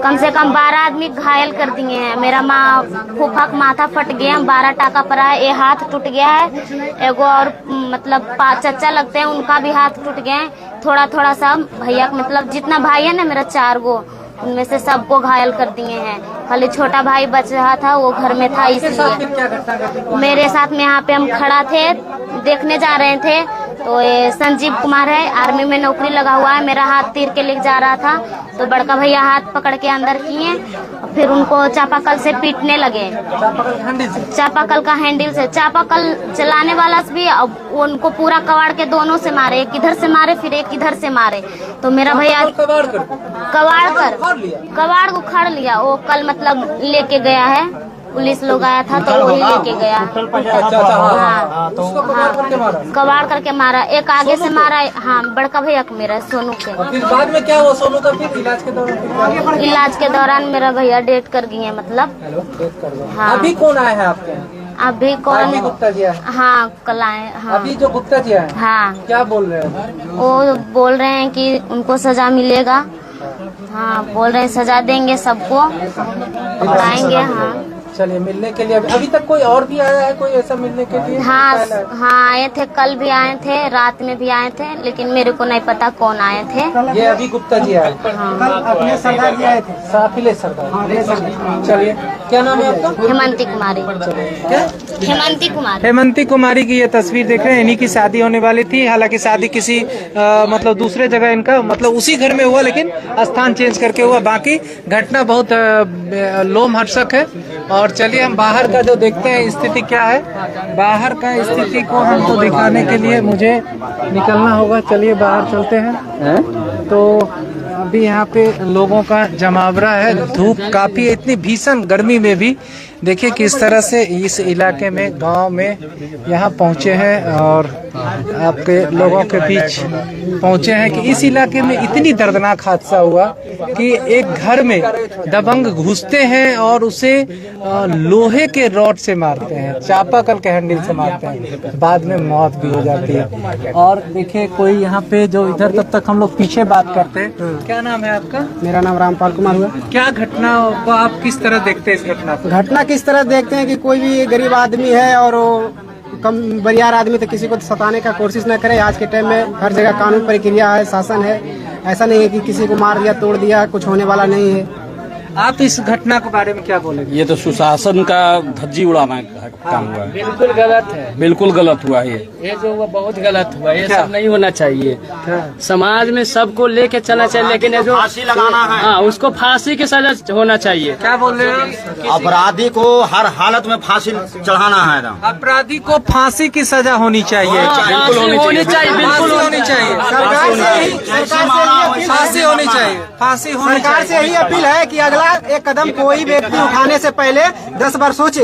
कम से कम 12 आदमी घायल कर दिए हैं। मेरा माँ फूफा का माथा फट गया, 12 टाका पड़ा है, ये हाथ टूट गया है। एगो और मतलब चचा लगते हैं, उनका भी हाथ टूट गया है थोड़ा थोड़ा सा। भैया मतलब जितना भाई है ना मेरा 4 गो, उनमें से सबको घायल कर दिए हैं। खाली छोटा भाई बच रहा था, वो घर में था। इसलिए मेरे साथ में यहाँ पे हम खड़ा थे, देखने जा रहे थे। तो ये संजीव कुमार है, आर्मी में नौकरी लगा हुआ है। मेरा हाथ तीर के लेके जा रहा था, तो बड़का भैया हाथ पकड़ के अंदर किए, फिर उनको चापाकल से पीटने लगे। चापाकल का हैंडल से, चापाकल चलाने वाला से भी। अब उनको पूरा कबाड़ के दोनों से मारे, एक इधर से मारे फिर एक इधर से मारे। तो मेरा भैया कबाड़ को उखाड़ लिया। वो कल मतलब लेके गया है, पुलिस लोग आया था तो वही लेके गया। हाँ, कबाड़ करके मारा। एक आगे से मारा, हाँ बड़का भैया को मेरा सोनू के। फिर बाद में क्या हुआ सोनू का? फिर इलाज के दौरान मेरा भैया डेथ कर गए मतलब। हाँ। अभी कौन आया है आपके? अभी कौन? गुप्ता जी आए? हाँ कल आए। हाँ अभी जो गुप्ता जी आए? हाँ। क्या बोल रहे हैं? वो बोल रहे हैं कि उनको सजा मिलेगा। हाँ बोल रहे हैं सजा देंगे सबको, पकड़ाएंगे। हाँ चलिए, मिलने के लिए अभी तक कोई और भी आया है? कोई ऐसा मिलने के लिए? हाँ आए थे, कल भी आए थे, रात में भी आए थे, लेकिन मेरे को नहीं पता कौन आए थे। ये अभी गुप्ता जी आए? हाँ। कल अपने सरदार जी आए थे? साफिले सरदार। चलिए, क्या नाम है आपका? हेमंती कुमारी। क्या? हेमंती कुमारी। हेमंती कुमारी की ये तस्वीर देख रहे हैं। इन्हीं की शादी होने वाली थी। हालांकि शादी किसी मतलब दूसरे जगह इनका मतलब उसी घर में हुआ, लेकिन स्थान चेंज करके हुआ। बाकी घटना बहुत लोमहर्षक है। और चलिए हम बाहर का जो देखते हैं स्थिति क्या है। बाहर का स्थिति को हमको दिखाने के लिए मुझे निकलना होगा। चलिए बाहर चलते हैं। तो अभी यहाँ पे लोगों का जमावड़ा है। धूप काफी, इतनी भीषण गर्मी में भी देखिए किस तरह से इस इलाके में, गांव में यहाँ पहुँचे हैं और आपके लोगों के बीच पहुँचे हैं कि इस इलाके में इतनी दर्दनाक हादसा हुआ कि एक घर में दबंग घुसते हैं और उसे लोहे के रॉड से मारते हैं, चापाकल के हैंडल से मारते हैं, बाद में मौत भी हो जाती है। और देखिए कोई यहाँ पे जो इधर, तब तक हम लोग पीछे बात करते हैं। क्या नाम है आपका? मेरा नाम रामपाल कुमार हुआ। क्या घटना को आप किस तरह देखते हैं? इस घटना को घटना किस तरह देखते हैं कि कोई भी गरीब आदमी है और वो कम बरियार आदमी तो किसी को सताने का कोशिश न करे। आज के टाइम में हर जगह कानून प्रक्रिया है, शासन है। ऐसा नहीं है कि किसी को मार दिया, तोड़ दिया, कुछ होने वाला नहीं है। आप इस घटना के बारे में क्या बोलेंगे? ये तो सुशासन का धज्जी उड़ाना काम हुआ है। बिल्कुल गलत है, बिल्कुल गलत हुआ है। ये जो हुआ बहुत गलत हुआ। ये सब नहीं होना चाहिए। समाज में सबको लेके चलना चाहिए, लेकिन ये जो फांसी लगाना है, हाँ उसको फांसी की सजा होना चाहिए। क्या बोल रहे हैं? अपराधी को हर हालत में फांसी चढ़ाना है। अपराधी को फांसी की सजा होनी चाहिए। बिल्कुल होनी चाहिए, बिल्कुल होनी चाहिए। फांसी होनी चाहिए। फांसी होनी सरकार से यही अपील है कि अगला एक कदम कोई व्यक्ति उठाने से पहले 10 बार सोचे।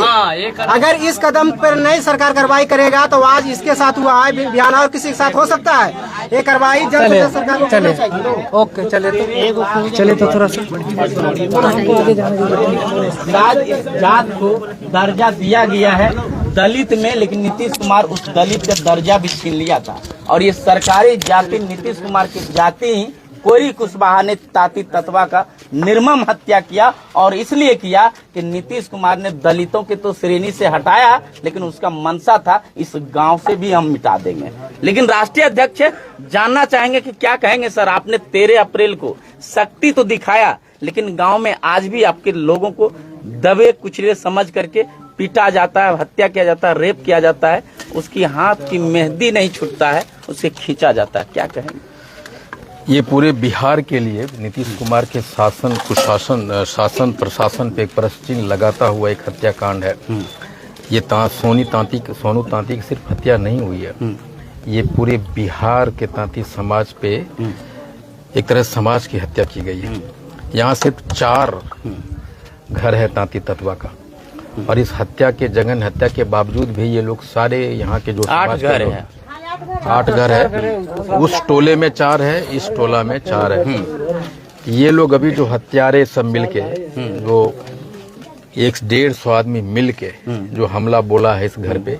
अगर इस कदम पर नहीं सरकार कार्रवाई करेगा तो आज इसके साथ हुआ है, बिहान और किसी के साथ हो सकता है। ये कार्रवाई जल्द से जल्द सरकार को करना चाहिए। ओके चले तो थोड़ा सा जात को दर्जा दिया गया है दलित में, लेकिन नीतीश कुमार उस दलित का दर्जा भी छीन लिया था। और ये सरकारी जाति, नीतीश कुमार की जाति कोरी कुशवाहा ने ताती तत्वा का निर्मम हत्या किया। और इसलिए किया कि नीतीश कुमार ने दलितों के तो श्रेणी से हटाया, लेकिन उसका मंशा था इस गांव से भी हम मिटा देंगे। लेकिन राष्ट्रीय अध्यक्ष जानना चाहेंगे कि क्या कहेंगे सर, आपने 13 अप्रैल को शक्ति तो दिखाया, लेकिन गांव में आज भी आपके लोगों को दबे कुचले समझ करके पीटा जाता है, हत्या किया जाता है, रेप किया जाता है, उसकी हाथ की मेहंदी नहीं छूटता है, उसे खींचा जाता है। क्या कहेंगे? ये पूरे बिहार के लिए नीतीश कुमार के शासन, कुशासन, शासन प्रशासन पे एक प्रश्न चिन्ह लगाता हुआ एक हत्याकांड है। ये सोनू तांती की सिर्फ हत्या नहीं हुई है, ये पूरे बिहार के तांती समाज पे एक तरह समाज की हत्या की गई है। यहाँ सिर्फ 4 घर है तांती तत्वा का, और इस हत्या के जघन्य हत्या के बावजूद भी ये लोग सारे यहाँ के जो 8 घर है, 8 घर है। उस टोले में 4 है, इस टोला में 4 है। ये लोग अभी जो हत्यारे सब मिलके जो 150 आदमी मिल के जो हमला बोला है इस घर पे,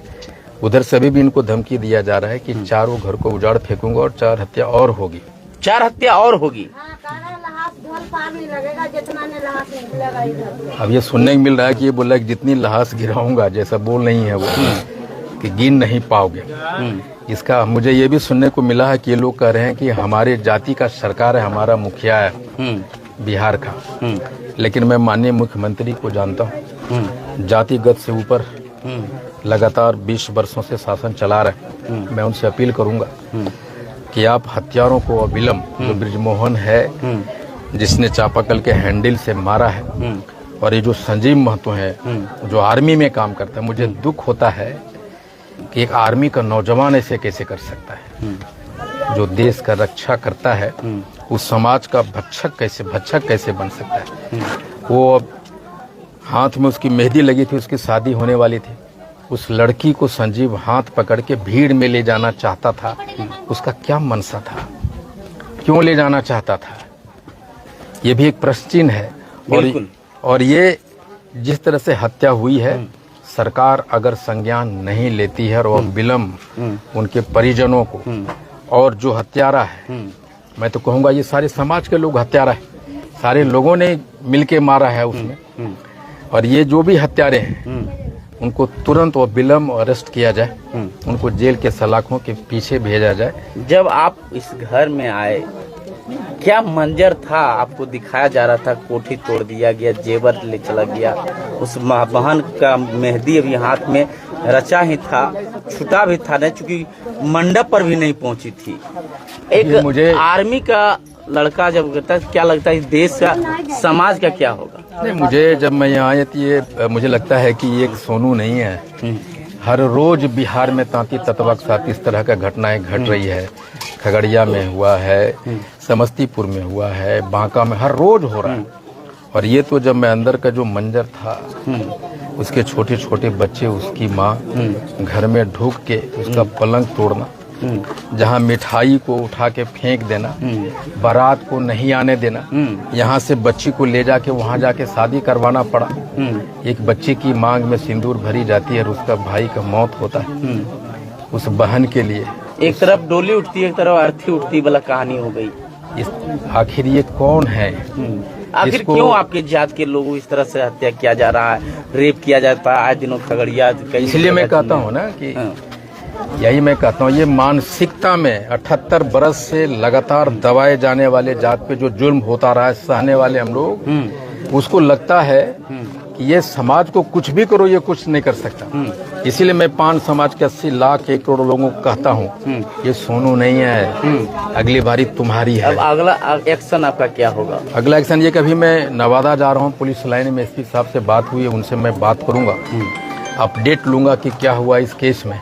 उधर से अभी भी इनको धमकी दिया जा रहा है कि चारों घर को उजाड़ फेंकूंगा और 4 हत्या और होगी। 4 हत्या और होगी। अब ये सुनने को मिल रहा है कि ये बोला कि जितनी लाश गिराऊंगा, जैसा बोल नहीं है वो कि गिन नहीं पाओगे। इसका मुझे ये भी सुनने को मिला है कि ये लोग कह रहे हैं कि हमारे जाति का सरकार है, हमारा मुखिया है बिहार का, लेकिन मैं माननीय मुख्यमंत्री को जानता हूँ, जातिगत से ऊपर लगातार 20 वर्षों से शासन चला रहे। मैं उनसे अपील करूंगा कि आप हत्यारों को अविलंब, जो ब्रिजमोहन है जिसने चापाकल के हैंडल से मारा है, और ये जो संजीव महतो है जो आर्मी में काम करता है, मुझे दुख होता है कि एक आर्मी का नौजवान ऐसे कैसे कर सकता है। जो देश का रक्षा करता है उस समाज का भक्षक कैसे बन सकता है। वो अब हाथ में उसकी मेहंदी लगी थी, उसकी शादी होने वाली थी, उस लड़की को संजीव हाथ पकड़ के भीड़ में ले जाना चाहता था। उसका क्या मनसा था, क्यों ले जाना चाहता था, ये भी एक प्रश्न चिन्ह है। और ये जिस तरह से हत्या हुई है, सरकार अगर संज्ञान नहीं लेती है और विलम्ब उनके परिजनों को, और जो हत्यारा है, मैं तो कहूँगा ये सारे समाज के लोग हत्यारा है, सारे लोगों ने मिलके मारा है उसमें, और ये जो भी हत्यारे हैं उनको तुरंत और विलम्ब अरेस्ट किया जाए, उनको जेल के सलाखों के पीछे भेजा जाए। जब आप इस घर में आए, क्या मंजर था? आपको दिखाया जा रहा था कोठी तोड़ दिया गया, जेवर ले चला गया, उस बहन का मेहंदी अभी हाथ में रचा ही था, छुटा भी था नहीं, चूंकि मंडप पर भी नहीं पहुंची थी। एक मुझे आर्मी का लड़का जब करता है, क्या लगता है इस देश का, समाज का क्या होगा? नहीं, मुझे जब मैं यहाँ आया तो ये मुझे लगता है कि ये एक सोनू नहीं है। हर रोज बिहार में तांती ततवा के साथ इस तरह का घटनाएं घट रही है। खगड़िया में हुआ है, समस्तीपुर में हुआ है, बांका में हर रोज हो रहा है। और ये तो जब मैं अंदर का जो मंजर था, उसके छोटे छोटे बच्चे, उसकी माँ घर में ढूक के उसका पलंग तोड़ना, जहाँ मिठाई को उठा के फेंक देना, बारात को नहीं आने देना, यहाँ से बच्ची को ले जाके वहाँ जाके शादी करवाना पड़ा। एक बच्चे की मांग में सिंदूर भरी जाती है और उसका भाई का मौत होता है उस बहन के लिए। एक तरफ डोली उठती है, एक तरफ अर्थी उठती वाला कहानी हो गई। आखिर ये कौन है? आखिर क्यों आपके जात के लोगों इस तरह से हत्या किया जा रहा है, रेप किया जाता है आज दिनों खगड़िया? इसलिए मैं कहता हूँ ना कि यही मैं कहता हूँ, ये मानसिकता में 78 बरस से लगातार दबाए जाने वाले जात पे जो जुल्म होता रहा है, सहने वाले हम लोग, उसको लगता है कि ये समाज को कुछ भी करो ये कुछ नहीं कर सकता। इसीलिए मैं पान समाज के 80 लाख 1 करोड़ लोगों को कहता हूँ, ये सोनू नहीं है, अगली बारी तुम्हारी है। अब अगला एक्शन आपका क्या होगा? अगला एक्शन ये, कभी मैं नवादा जा रहा हूँ, पुलिस लाइन में एसपी साहब से बात हुई है, उनसे मैं बात करूंगा, अपडेट लूंगा कि क्या हुआ इस केस में,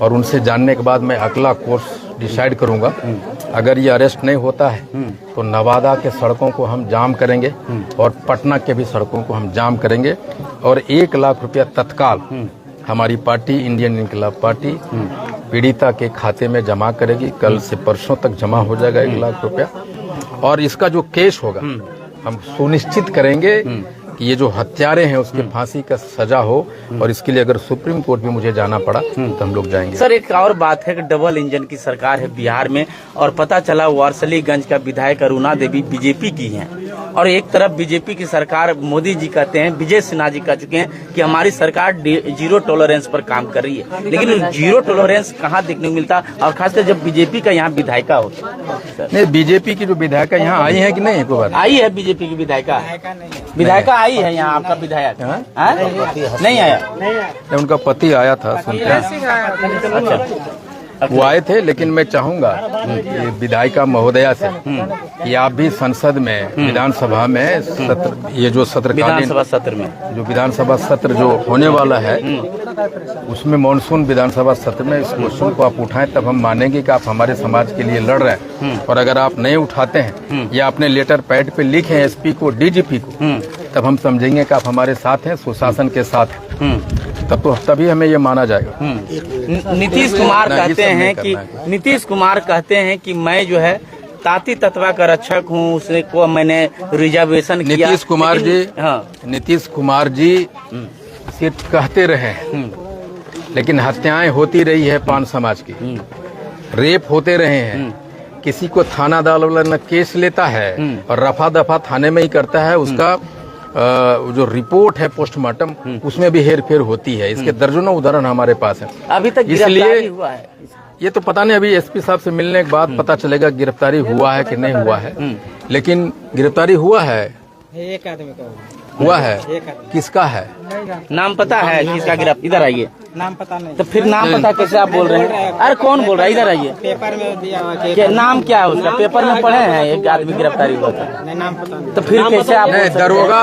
और उनसे जानने के बाद मैं अगला कोर्स डिसाइड करूंगा। अगर ये अरेस्ट नहीं होता है तो नवादा के सड़कों को हम जाम करेंगे और पटना के भी सड़कों को हम जाम करेंगे, और 1 लाख रुपया तत्काल हमारी पार्टी इंडियन इनकलाब पार्टी पीड़िता के खाते में जमा करेगी। कल से परसों तक जमा हो जाएगा 1 लाख रुपया, और इसका जो केस होगा हम सुनिश्चित करेंगे कि ये जो हत्यारे हैं उसके फांसी का सजा हो, और इसके लिए अगर सुप्रीम कोर्ट में मुझे जाना पड़ा तो हम लोग जाएंगे। सर, एक और बात है कि डबल इंजन की सरकार है बिहार में, और पता चला वारसलीगंज का विधायक अरुणा देवी बीजेपी की हैं, और एक तरफ बीजेपी की सरकार, मोदी जी कहते हैं, विजय सिन्हा जी कह चुके हैं कि हमारी सरकार जीरो टॉलरेंस पर काम कर रही है, लेकिन जीरो टॉलरेंस कहाँ देखने को मिलता, और खासकर जब बीजेपी का यहाँ विधायिका हो। नहीं, बीजेपी की जो विधायिका यहाँ आई है कि नहीं? एक बार आई है बीजेपी की विधायिका आई है यहाँ, आपका विधायक नहीं आया? उनका पति आया था, सुनते वो आए थे, लेकिन मैं चाहूंगा कि विधायिका महोदया से कि आप भी संसद में, विधानसभा में सत्र, ये जो विधानसभा सत्र में, जो विधानसभा सत्र जो होने वाला है उसमें मानसून विधानसभा सत्र में इस क्वेश्चन को आप उठाएं, तब हम मानेंगे कि आप हमारे समाज के लिए लड़ रहे हैं। और अगर आप नहीं उठाते हैं या अपने लेटर पैड पे लिखे एसपी को, डीजीपी को, तब हम समझेंगे कि आप हमारे साथ हैं, सुशासन के साथ हैं, तभी हमें ये माना जाएगा। नीतीश कुमार कहते हैं कि मैं जो है ताती तत्वा का रक्षक हूँ, उसने को मैंने रिजर्वेशन किया। नीतीश कुमार जी, हाँ, नीतीश कुमार जी सिर्फ कहते रहे, लेकिन हत्याएं होती रही है पान समाज की, रेप होते रहे हैं, किसी को थाना अदालत न केस लेता है और रफा दफा थाने में ही करता है। उसका जो रिपोर्ट है पोस्टमार्टम, उसमें भी हेर फेर होती है। इसके दर्जनों उदाहरण हमारे पास हैं। अभी तक गिरफ्तारी हुआ है? ये तो पता नहीं, अभी एसपी साहब से मिलने के बाद पता चलेगा गिरफ्तारी हुआ है कि नहीं हुआ है। लेकिन गिरफ्तारी हुआ है, एक आदमी का हुआ है। किसका है? नाम पता है किसका गिरफ्तार? इधर आइए। नाम पता नहीं। तो फिर नाम पता कैसे आप बोल रहे हैं? अरे कौन बोल रहा है? इधर आइए। पेपर में दिया हुआ है। क्या नाम क्या है उसका? पेपर में पढ़े हैं एक आदमी गिरफ्तारी हुआ था? नहीं, नाम पता नहीं। तो फिर कैसे आप नहीं, दरोगा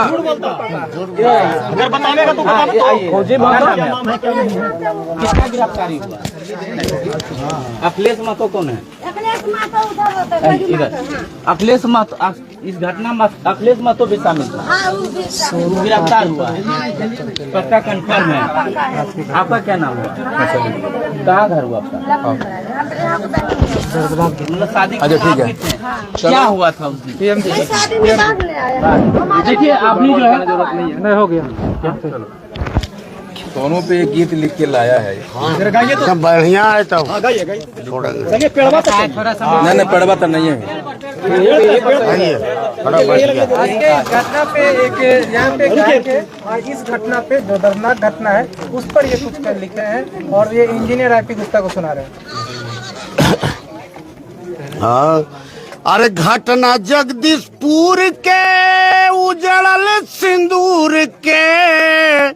अगर बताएगा तो बता दो। किसका गिरफ्तारी हुआ? अखिलेश महतो कौन है? इधर अखिलेश महतो, इस घटना में अखिलेश महतो भी शामिल था, गिरफ्तार हुआ है, पक्का कंफर्म है। आपका क्या नाम है? कहाँ घर हुआ आपका? मतलब शादी? अच्छा, ठीक है। क्या हुआ था उस दिन? देखिए आपने जो है नहीं हो गया। दोनों पे एक गीत लिख के लाया है। बढ़िया है तो नहीं नहीं, पड़वा तो नहीं है। आज के घटना पे एक यहाँ पे गाय के, और इस घटना पे जो दर्दनाक घटना है उस पर ये कुछ कर लिखे हैं और ये इंजीनियर आईपी गुप्ता को सुना रहे हैं। हाँ, अरे घटना जगदीशपुर के उजड़ल सिंदूर के,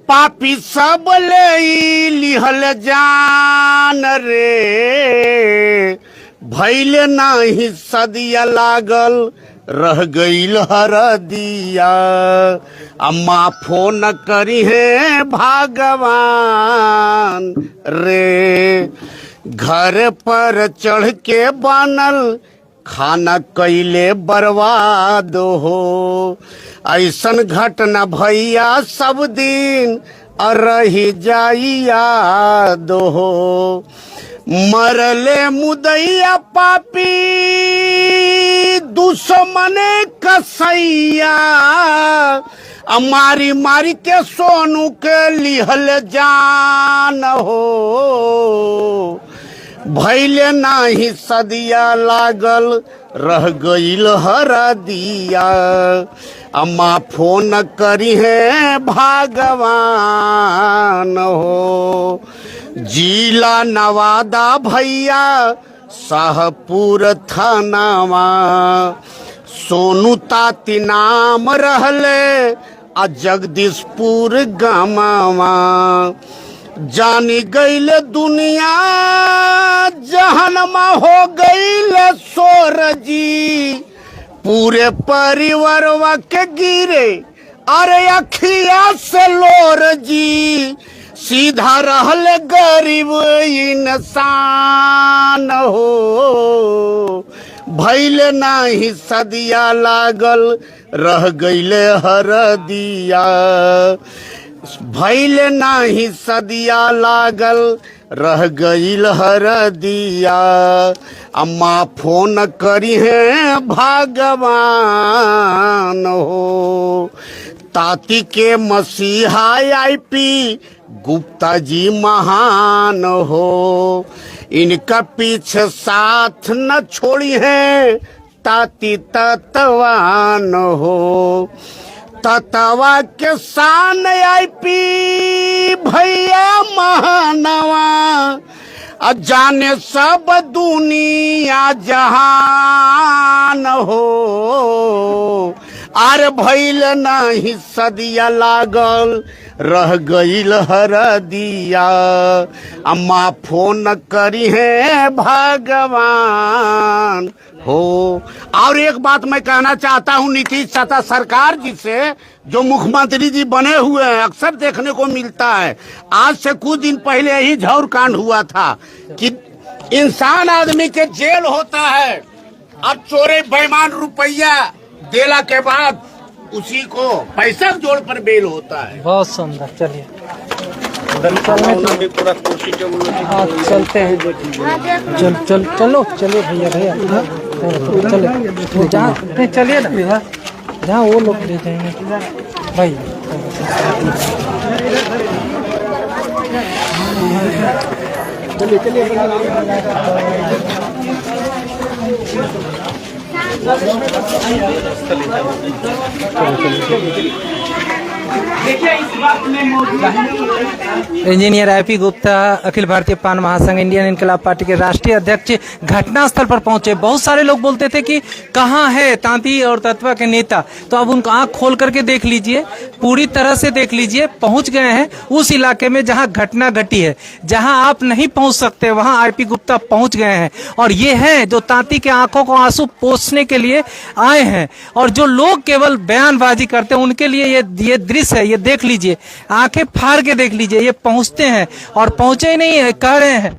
पापी सब ले लिहल जान रे, भैल नाही सदिया लागल रह गईल हरदिया, अम्मा फोन करी है भगवान रे, घर पर चढ़ के बनल खाना कैले बर्बाद हो, ऐसन घटना भैया सब दिन रही जाई याद हो, मरले मुदैया पापी दुश्मन कसैया, मारी मारी के सोनू के लिहल जान हो, भैले नाही सदिया लागल रह गईल हरदिया, अम्मा फोन करी है भगवान हो, जिला नवादा भैया शाहपुर थानावा, सोनू ताती नाम रहले आ जगदीशपुर गामावा, जानी गईल दुनिया जहनमा हो गईल सोरजी, पूरे परिवारवा के गिरे अरे अखिया से लोर जी, सीधा रहल गरीब इंसान हो, भैल नाही सदिया लागल रह गईले हरदिया, भैल नाही सदिया लागल रह गईल हरदिया, अम्मा फोन करी है भगवान हो, ताती के मसीहा आईपी गुप्ता जी महान हो, इनका पीछे साथ न छोड़ी है ताती तत्वान हो, ततवा के शान आईपी भैया महानवा, जाने सब दुनिया जहान हो, आर भैल नहीं सदिया लागल रह गईल हरदिया, अम्मा फोन करी है भगवान हो। और एक बात मैं कहना चाहता हूँ नीतीश चाचा सरकार जी से, जो मुख्यमंत्री जी बने हुए हैं, अक्सर देखने को मिलता है, आज से कुछ दिन पहले ही झौर कांड हुआ था कि इंसान आदमी के जेल होता है, अब चोरे बेईमान रुपया देला के बाद उसी को पैसा जोड़ पर बेल होता है। बहुत सुंदर। चलिए पूरा कुर्सी टेबल चलते हैं। चलो चलिए भैया। चलो जहाँ नहीं चलिए ना, जहाँ वो लोग ले जाएंगे भाई। इंजीनियर आईपी गुप्ता अखिल भारतीय पान महासंघ इंडियन इनकलाब पार्टी के राष्ट्रीय अध्यक्ष घटनास्थल पर पहुंचे। बहुत सारे लोग बोलते थे कि कहाँ है तांती और तत्वा के नेता, तो अब उनका आंख खोल करके देख लीजिए, पूरी तरह से देख लीजिए। पहुंच गए हैं उस इलाके में जहां घटना घटी है, जहां आप नहीं पहुंच सकते वहां आईपी गुप्ता पहुंच गए हैं। और ये हैं जो तांती के आंखों को आंसू पोंछने के लिए आए हैं, और जो लोग केवल बयानबाजी करते हैं उनके लिए ये दृश्य है। ये देख लीजिए, आंखें फाड़ के देख लीजिए। ये पहुंचते हैं और पहुंचे ही नहीं है, कह रहे हैं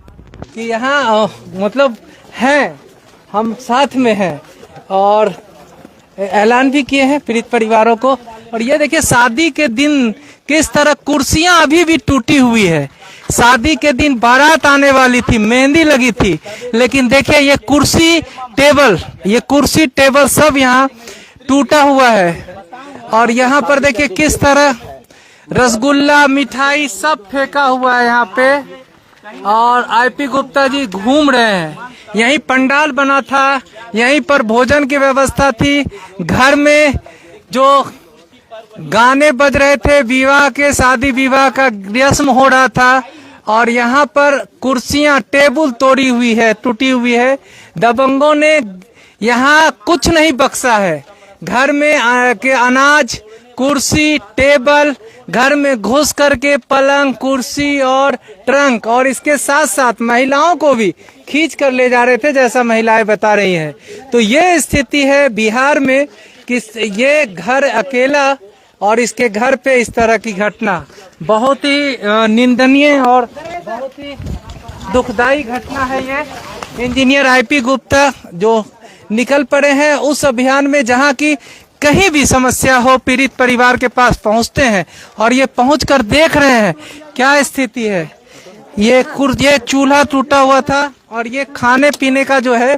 कि यहाँ मतलब है, हम साथ में हैं, और ऐलान भी किए हैं पीड़ित परिवारों को। और ये देखिए शादी के दिन किस तरह कुर्सियां अभी भी टूटी हुई है। शादी के दिन बारात आने वाली थी, मेहंदी लगी थी, लेकिन देखिए ये कुर्सी टेबल सब यहाँ टूटा हुआ है। और यहाँ पर देखिए किस तरह रसगुल्ला मिठाई सब फेंका हुआ है यहाँ पे। और आईपी गुप्ता जी घूम रहे हैं। यहीं पंडाल बना था, यहीं पर भोजन की व्यवस्था थी। घर में जो गाने बज रहे थे, विवाह के शादी विवाह का रस्म हो रहा था, और यहाँ पर कुर्सियां टेबल तोड़ी हुई है, टूटी हुई है। दबंगों ने यहाँ कुछ नहीं बख्शा है। घर में के अनाज, कुर्सी, टेबल, घर में घुस करके पलंग, कुर्सी और ट्रंक, और इसके साथ साथ महिलाओं को भी खींच कर ले जा रहे थे, जैसा महिलाएं बता रही हैं। तो ये स्थिति है बिहार में कि ये घर अकेला, और इसके घर पे इस तरह की घटना बहुत ही निंदनीय और बहुत ही दुखदाई घटना है। ये इंजीनियर आईपी गुप्ता जो निकल पड़े हैं उस अभियान में, जहां की कहीं भी समस्या हो पीड़ित परिवार के पास पहुंचते हैं, और ये पहुंचकर देख रहे हैं क्या स्थिति है। ये चूल्हा टूटा हुआ था, और ये खाने पीने का जो है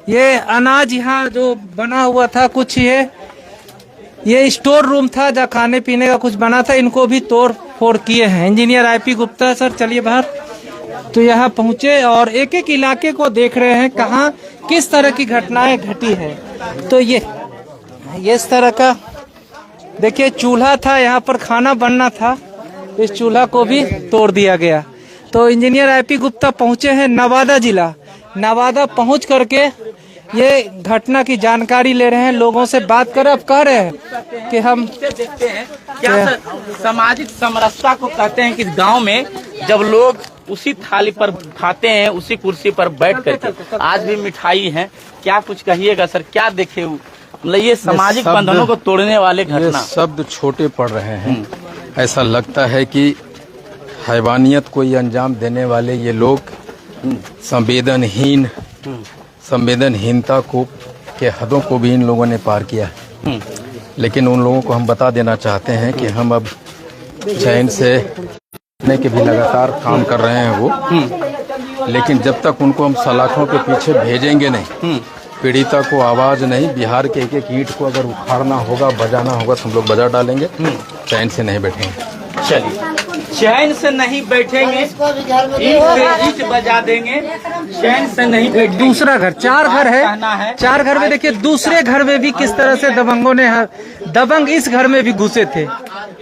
ये अनाज यहाँ जो बना हुआ था, कुछ ये स्टोर रूम था जहाँ खाने पीने का कुछ बना था, इनको भी तोड़ फोड़ किए हैं। इंजीनियर आईपी गुप्ता सर चलिए बाहर। तो यहाँ पहुंचे और एक एक इलाके को देख रहे हैं कहाँ किस तरह की घटनाएं घटी है। तो ये इस तरह का देखिए चूल्हा था, यहाँ पर खाना बनना था, इस चूल्हा को भी तोड़ दिया गया। तो इंजीनियर आईपी गुप्ता पहुंचे हैं नवादा जिला। नवादा पहुंच करके ये घटना की जानकारी ले रहे हैं, लोगों से बात कर। अब कह रहे हैं कि हम देखते हैं क्या सामाजिक समरसता को कहते हैं कि गांव में जब लोग उसी थाली पर खाते हैं, उसी कुर्सी पर बैठ करके, आज भी मिठाई है। क्या कुछ कहिएगा सर, क्या देखे मतलब ये सामाजिक बंधनों को तोड़ने वाले घटना? ये शब्द छोटे पड़ रहे हैं। ऐसा लगता है कि हैवानियत को ये अंजाम देने वाले ये लोग संवेदनहीनता को के हदों को भी इन लोगों ने पार किया है। लेकिन उन लोगों को हम बता देना चाहते हैं कि हम अब चैन से के भी लगातार काम कर रहे हैं वो, लेकिन जब तक उनको हम सलाखों के पीछे भेजेंगे नहीं, पीड़िता को आवाज नहीं, बिहार के एक एक ईंट को अगर उखाड़ना होगा, बजाना होगा तो हम लोग बजा डालेंगे। चैन से नहीं बैठेंगे। चलिए, चैन से नहीं बैठेंगे, ईंट बजा देंगे, चैन से नहीं बैठेंगे। दूसरा घर, 4 घर है, 4 घर में देखिए दूसरे घर में भी किस तरह से दबंगों ने, दबंग इस घर में भी घुसे थे।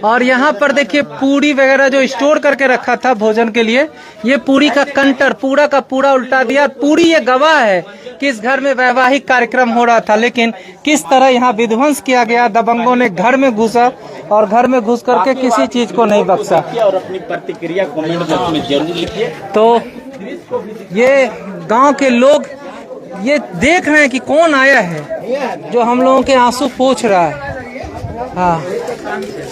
और यहाँ पर देखिए पूरी वगैरह जो स्टोर करके रखा था भोजन के लिए, ये पूरी का कंटर पूरा का पूरा उल्टा दिया। पूरी ये गवाह है कि इस घर में वैवाहिक कार्यक्रम हो रहा था, लेकिन किस तरह यहाँ विध्वंस किया गया। दबंगों ने घर में घुसा और घर में घुस करके किसी चीज को नहीं बख्शा। और अपनी प्रतिक्रिया कमेंट बॉक्स में जरूर लिखिए। तो ये गांव के लोग ये देख रहे हैं कि कौन आया है जो हम लोगों के आंसू पोंछ रहा है। हाँ,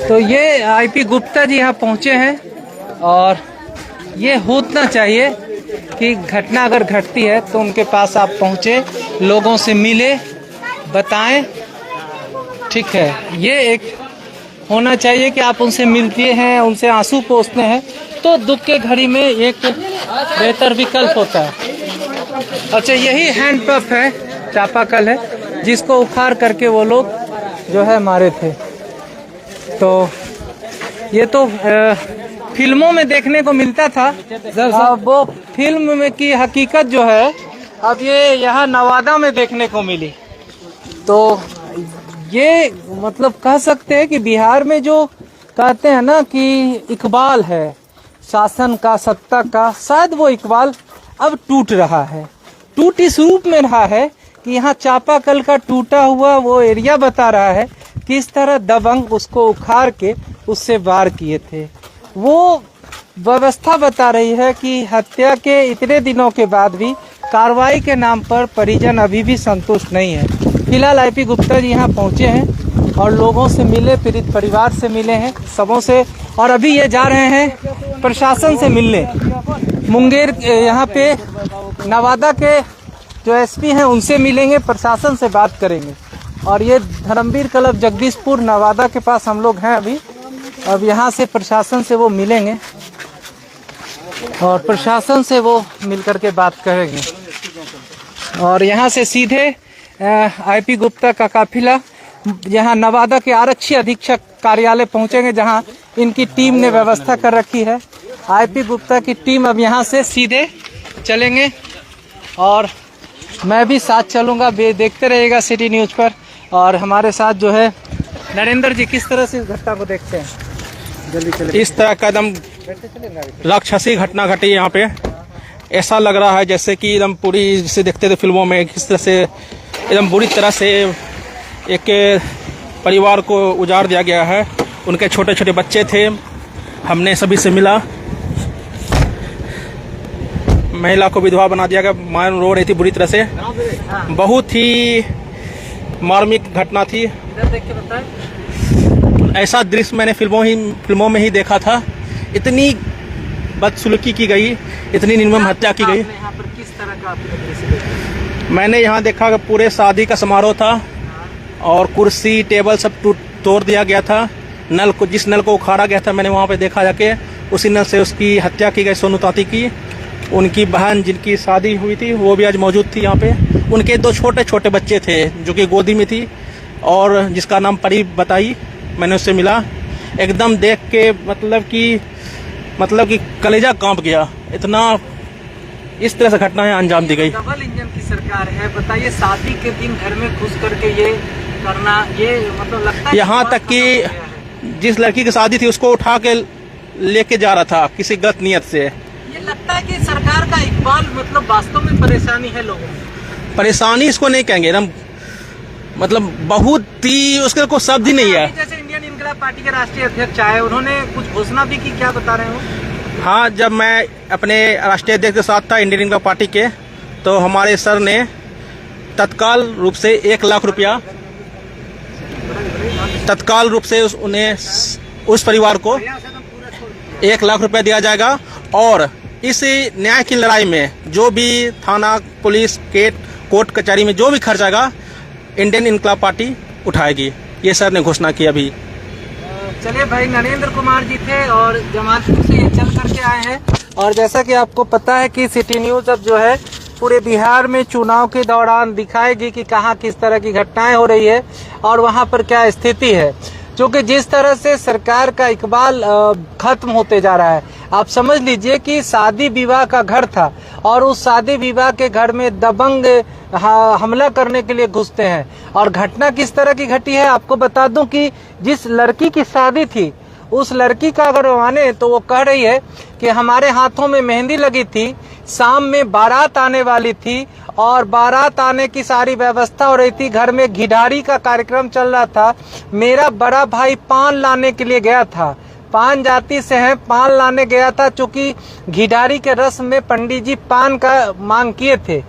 तो ये आईपी गुप्ता जी यहाँ पहुँचे हैं, और ये होना चाहिए कि घटना अगर घटती है तो उनके पास आप पहुँचे, लोगों से मिले, बताएं। ठीक है, ये एक होना चाहिए कि आप उनसे मिलते हैं, उनसे आंसू पोंछते हैं, तो दुख के घड़ी में एक बेहतर विकल्प होता है। अच्छा, यही हैंड पंप है चापाकल है जिसको उखाड़ करके वो लोग जो है मारे थे। तो ये तो फिल्मों में देखने को मिलता था, अब वो फिल्म में की हकीकत जो है अब ये यहाँ नवादा में देखने को मिली। तो ये मतलब कह सकते हैं कि बिहार में जो कहते हैं ना कि इकबाल है शासन का, सत्ता का, शायद वो इकबाल अब टूट रहा है। टूट इस रूप में रहा है कि यहाँ चापाकल का टूटा हुआ वो एरिया बता रहा है किस तरह दबंग उसको उखाड़ के उससे वार किए थे। वो व्यवस्था बता रही है कि हत्या के इतने दिनों के बाद भी कार्रवाई के नाम पर परिजन अभी भी संतुष्ट नहीं है। फिलहाल आईपी गुप्ता जी यहाँ पहुँचे हैं और लोगों से मिले, पीड़ित परिवार से मिले हैं, सबों से, और अभी ये जा रहे हैं प्रशासन से मिलने। मुंगेर यहाँ पे नवादा के जो एसपी हैं उनसे मिलेंगे, प्रशासन से बात करेंगे। और ये धर्मवीर क्लब जगदीशपुर नवादा के पास हम लोग हैं अभी। अब यहाँ से प्रशासन से वो मिलेंगे और प्रशासन से वो मिलकर के बात करेंगे। और यहाँ से सीधे आईपी गुप्ता का काफिला यहाँ नवादा के आरक्षी अधीक्षक कार्यालय पहुँचेंगे जहाँ इनकी टीम ने व्यवस्था कर रखी है। आईपी गुप्ता की टीम अब यहाँ से सीधे चलेंगे और मैं भी साथ चलूँगा। देखते रहिएगा सिटी न्यूज़ पर। और हमारे साथ जो है नरेंद्र जी, किस तरह से इस घटना को देखते हैं? जल्दी चले। इस तरह का एकदम राक्षसी घटना घटी यहाँ पे। ऐसा लग रहा है जैसे कि एकदम पूरी, जिसे देखते थे फिल्मों में, किस तरह से एकदम बुरी तरह से एक परिवार को उजाड़ दिया गया है। उनके छोटे छोटे बच्चे थे, हमने सभी से मिला। महिला को विधवा बना दिया गया, मां रो रही थी बुरी तरह से। बहुत ही मार्मिक घटना थी। ऐसा दृश्य मैंने फिल्मों में ही देखा था। इतनी बदसलूकी की गई, इतनी निर्मम हत्या की गई। किस तरह का मैंने यहाँ देखा कि पूरे शादी का समारोह था और कुर्सी टेबल सब तोड़ दिया गया था। नल को, जिस नल को उखाड़ा गया था, मैंने वहाँ पे देखा जाके, उसी नल से उसकी हत्या की गई, सोनू ताती की। उनकी बहन जिनकी शादी हुई थी वो भी आज मौजूद थी यहाँ पे। उनके 2 छोटे छोटे बच्चे थे जो कि गोदी में थी और जिसका नाम परी बताई। मैंने उससे मिला, एकदम देख के मतलब कि कलेजा कांप गया। इतना इस तरह से घटनाएं अंजाम दी गई। डबल इंजन की सरकार है, बताइए। शादी के दिन घर में घुस करके ये करना, ये मतलब लगता है यहाँ तक कि जिस लड़की की शादी थी उसको उठा के लेके जा रहा था किसी गलत नियत से। ये लगता है कि सरकार का इकबाल मतलब वास्तव में परेशानी है लोगों में। परेशानी इसको नहीं कहेंगे ना, मतलब बहुत ही, उसके कोई शब्द ही नहीं है। जैसे इंडियन इनकलाब पार्टी के राष्ट्रीय अध्यक्ष आए, उन्होंने कुछ घोषणा भी की, क्या बता रहे हो? हाँ, जब मैं अपने राष्ट्रीय अध्यक्ष के साथ था इंडियन इनकलाब पार्टी के, तो हमारे सर ने तत्काल रूप से 1 लाख रुपया तत्काल रूप से उस परिवार को 1 लाख रुपया दिया जाएगा। और इस न्याय की लड़ाई में जो भी थाना, पुलिस, कोर्ट कचहरी में जो भी खर्च आएगा, इंडियन इनकलाब पार्टी उठाएगी। ये सर ने घोषणा की अभी। चलिए भाई, नरेंद्र कुमार जी थे और जमालपुर से ये चल करके आए हैं। और जैसा कि आपको पता है कि सिटी न्यूज़ अब जो है पूरे बिहार में चुनाव के दौरान दिखाएगी कि कहाँ किस तरह की घटनाएं हो रही है और वहाँ पर क्या स्थिति है। क्योंकि जिस तरह से सरकार का इकबाल खत्म होते जा रहा है, आप समझ लीजिए कि शादी विवाह का घर था और उस शादी विवाह के घर में दबंग हमला करने के लिए घुसते हैं। और घटना किस तरह की घटी है आपको बता दूं कि जिस लड़की की शादी थी, उस लड़की का अगर माने तो वो कह रही है कि हमारे हाथों में मेहंदी लगी थी, शाम में बारात आने वाली थी और बारात आने की सारी व्यवस्था हो रही थी, घर में घिढारी का कार्यक्रम चल रहा था। मेरा बड़ा भाई पान लाने के लिए गया था, पान जाति से है, पान लाने गया था। चूंकि घिढारी के रस्म में पंडित जी पान का मांग किए थे,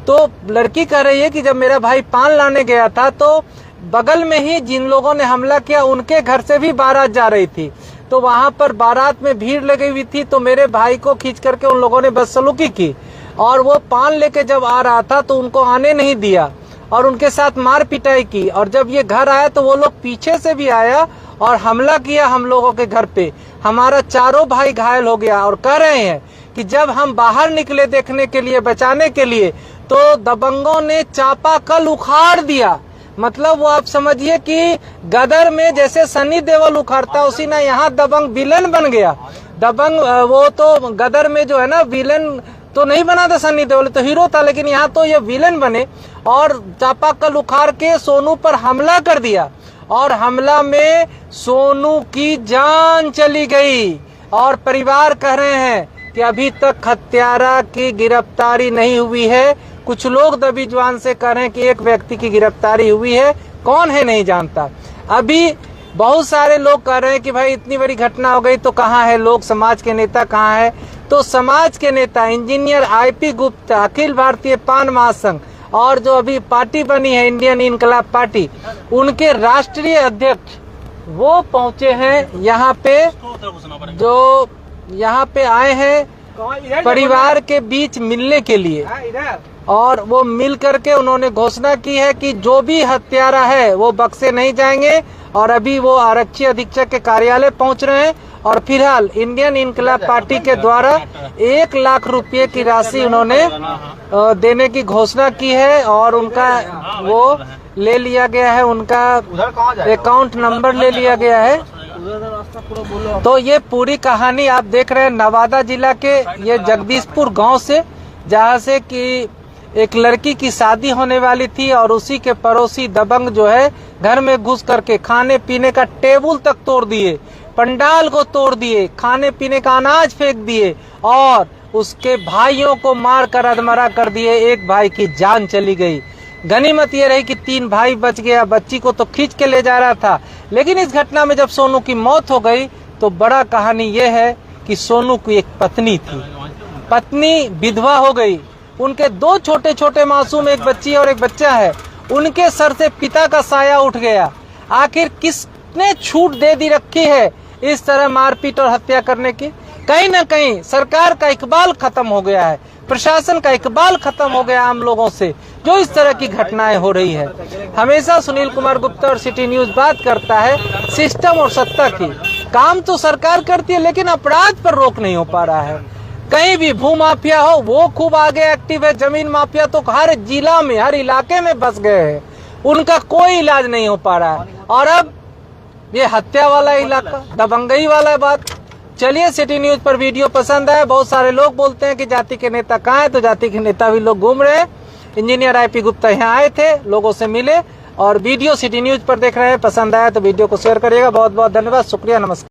तो लड़की कह रही है कि जब मेरा भाई पान लाने गया था तो बगल में ही जिन लोगों ने हमला किया उनके घर से भी बारात जा रही थी। तो वहां पर बारात में भीड़ लगी हुई थी, तो मेरे भाई को खींच करके उन लोगों ने बदसलूकी की और वो पान लेके जब आ रहा था तो उनको आने नहीं दिया और उनके साथ मार पिटाई की। और जब ये घर आया तो वो लोग पीछे से भी आया और हमला किया हम लोगों के घर पे। हमारा चारों भाई घायल हो गया और कह रहे हैं कि जब हम बाहर निकले देखने के लिए, बचाने के लिए, तो दबंगों ने चापाकल उखाड़ दिया। मतलब वो आप समझिए कि गदर में जैसे सनी देओल उखाड़ता उसी ना यहाँ दबंग विलन बन गया। दबंग वो तो गदर में जो है ना विलन तो नहीं बना था, सनी देओल तो हीरो था, लेकिन यहाँ तो ये विलन बने और चापाकल उखाड़ के सोनू पर हमला कर दिया और हमला में सोनू की जान चली गई। और परिवार कह रहे हैं कि अभी तक हत्यारा की गिरफ्तारी नहीं हुई है। कुछ लोग दबी जुबान से कह रहे हैं कि एक व्यक्ति की गिरफ्तारी हुई है, कौन है नहीं जानता। अभी बहुत सारे लोग कह रहे हैं कि भाई इतनी बड़ी घटना हो गई तो कहाँ है लोग, समाज के नेता कहाँ है। तो समाज के नेता इंजीनियर आईपी गुप्ता, अखिल भारतीय पान महासंघ और जो अभी पार्टी बनी है इंडियन इनकलाब पार्टी, उनके राष्ट्रीय अध्यक्ष वो पहुंचे हैं यहाँ पे, जो यहाँ पे आए हैं परिवार के बीच मिलने के लिए। और वो मिल करके उन्होंने घोषणा की है कि जो भी हत्यारा है वो बक्से नहीं जाएंगे। और अभी वो आरक्षी अधीक्षक के कार्यालय पहुंच रहे हैं और फिलहाल इंडियन इनकलाब पार्टी के द्वारा 1 लाख रुपए की राशि उन्होंने देने की घोषणा की है और उनका वो ले लिया गया है, उनका अकाउंट नंबर ले लिया गया है। तो ये पूरी कहानी आप देख रहे हैं नवादा जिला के ये जगदीशपुर गांव से, जहां से कि एक लड़की की शादी होने वाली थी और उसी के पड़ोसी दबंग जो है घर में घुस करके खाने पीने का टेबल तक तोड़ दिए, पंडाल को तोड़ दिए, खाने पीने का अनाज फेंक दिए और उसके भाइयों को मार कर अधमरा कर दिए। एक भाई की जान चली गई। गनीमत ये रही कि 3 भाई बच गया, बच्ची को तो खींच के ले जा रहा था। लेकिन इस घटना में जब सोनू की मौत हो गई तो बड़ा कहानी ये है कि सोनू की एक पत्नी थी, पत्नी विधवा हो गई, उनके 2 छोटे छोटे मासूम, एक बच्ची और एक बच्चा है। उनके सर से पिता का साया उठ गया। आखिर किसने छूट दे दी रखी है इस तरह मारपीट और हत्या करने की? कहीं ना कहीं सरकार का इकबाल खत्म हो गया है, प्रशासन का इकबाल खत्म हो गया आम लोगों से, जो इस तरह की घटनाएं हो रही है। हमेशा सुनील कुमार गुप्ता और सिटी न्यूज बात करता है सिस्टम और सत्ता की। काम तो सरकार करती है लेकिन अपराध पर रोक नहीं हो पा रहा है। कहीं भी भू माफिया हो वो खूब आगे एक्टिव है, जमीन माफिया तो हर जिला में हर इलाके में बस गए हैं, उनका कोई इलाज नहीं हो पा रहा है। और अब ये हत्या वाला इलाका, दबंगई वाला बात। चलिए, सिटी न्यूज पर वीडियो पसंद आए। बहुत सारे लोग बोलते हैं कि जाति के नेता कहाँ है, तो जाति के नेता भी लोग घूम रहे हैं। इंजीनियर आईपी गुप्ता यहाँ आए थे, लोगों से मिले और वीडियो सिटी न्यूज पर देख रहे हैं। पसंद आया तो वीडियो को शेयर करिएगा। बहुत बहुत धन्यवाद, शुक्रिया, नमस्कार।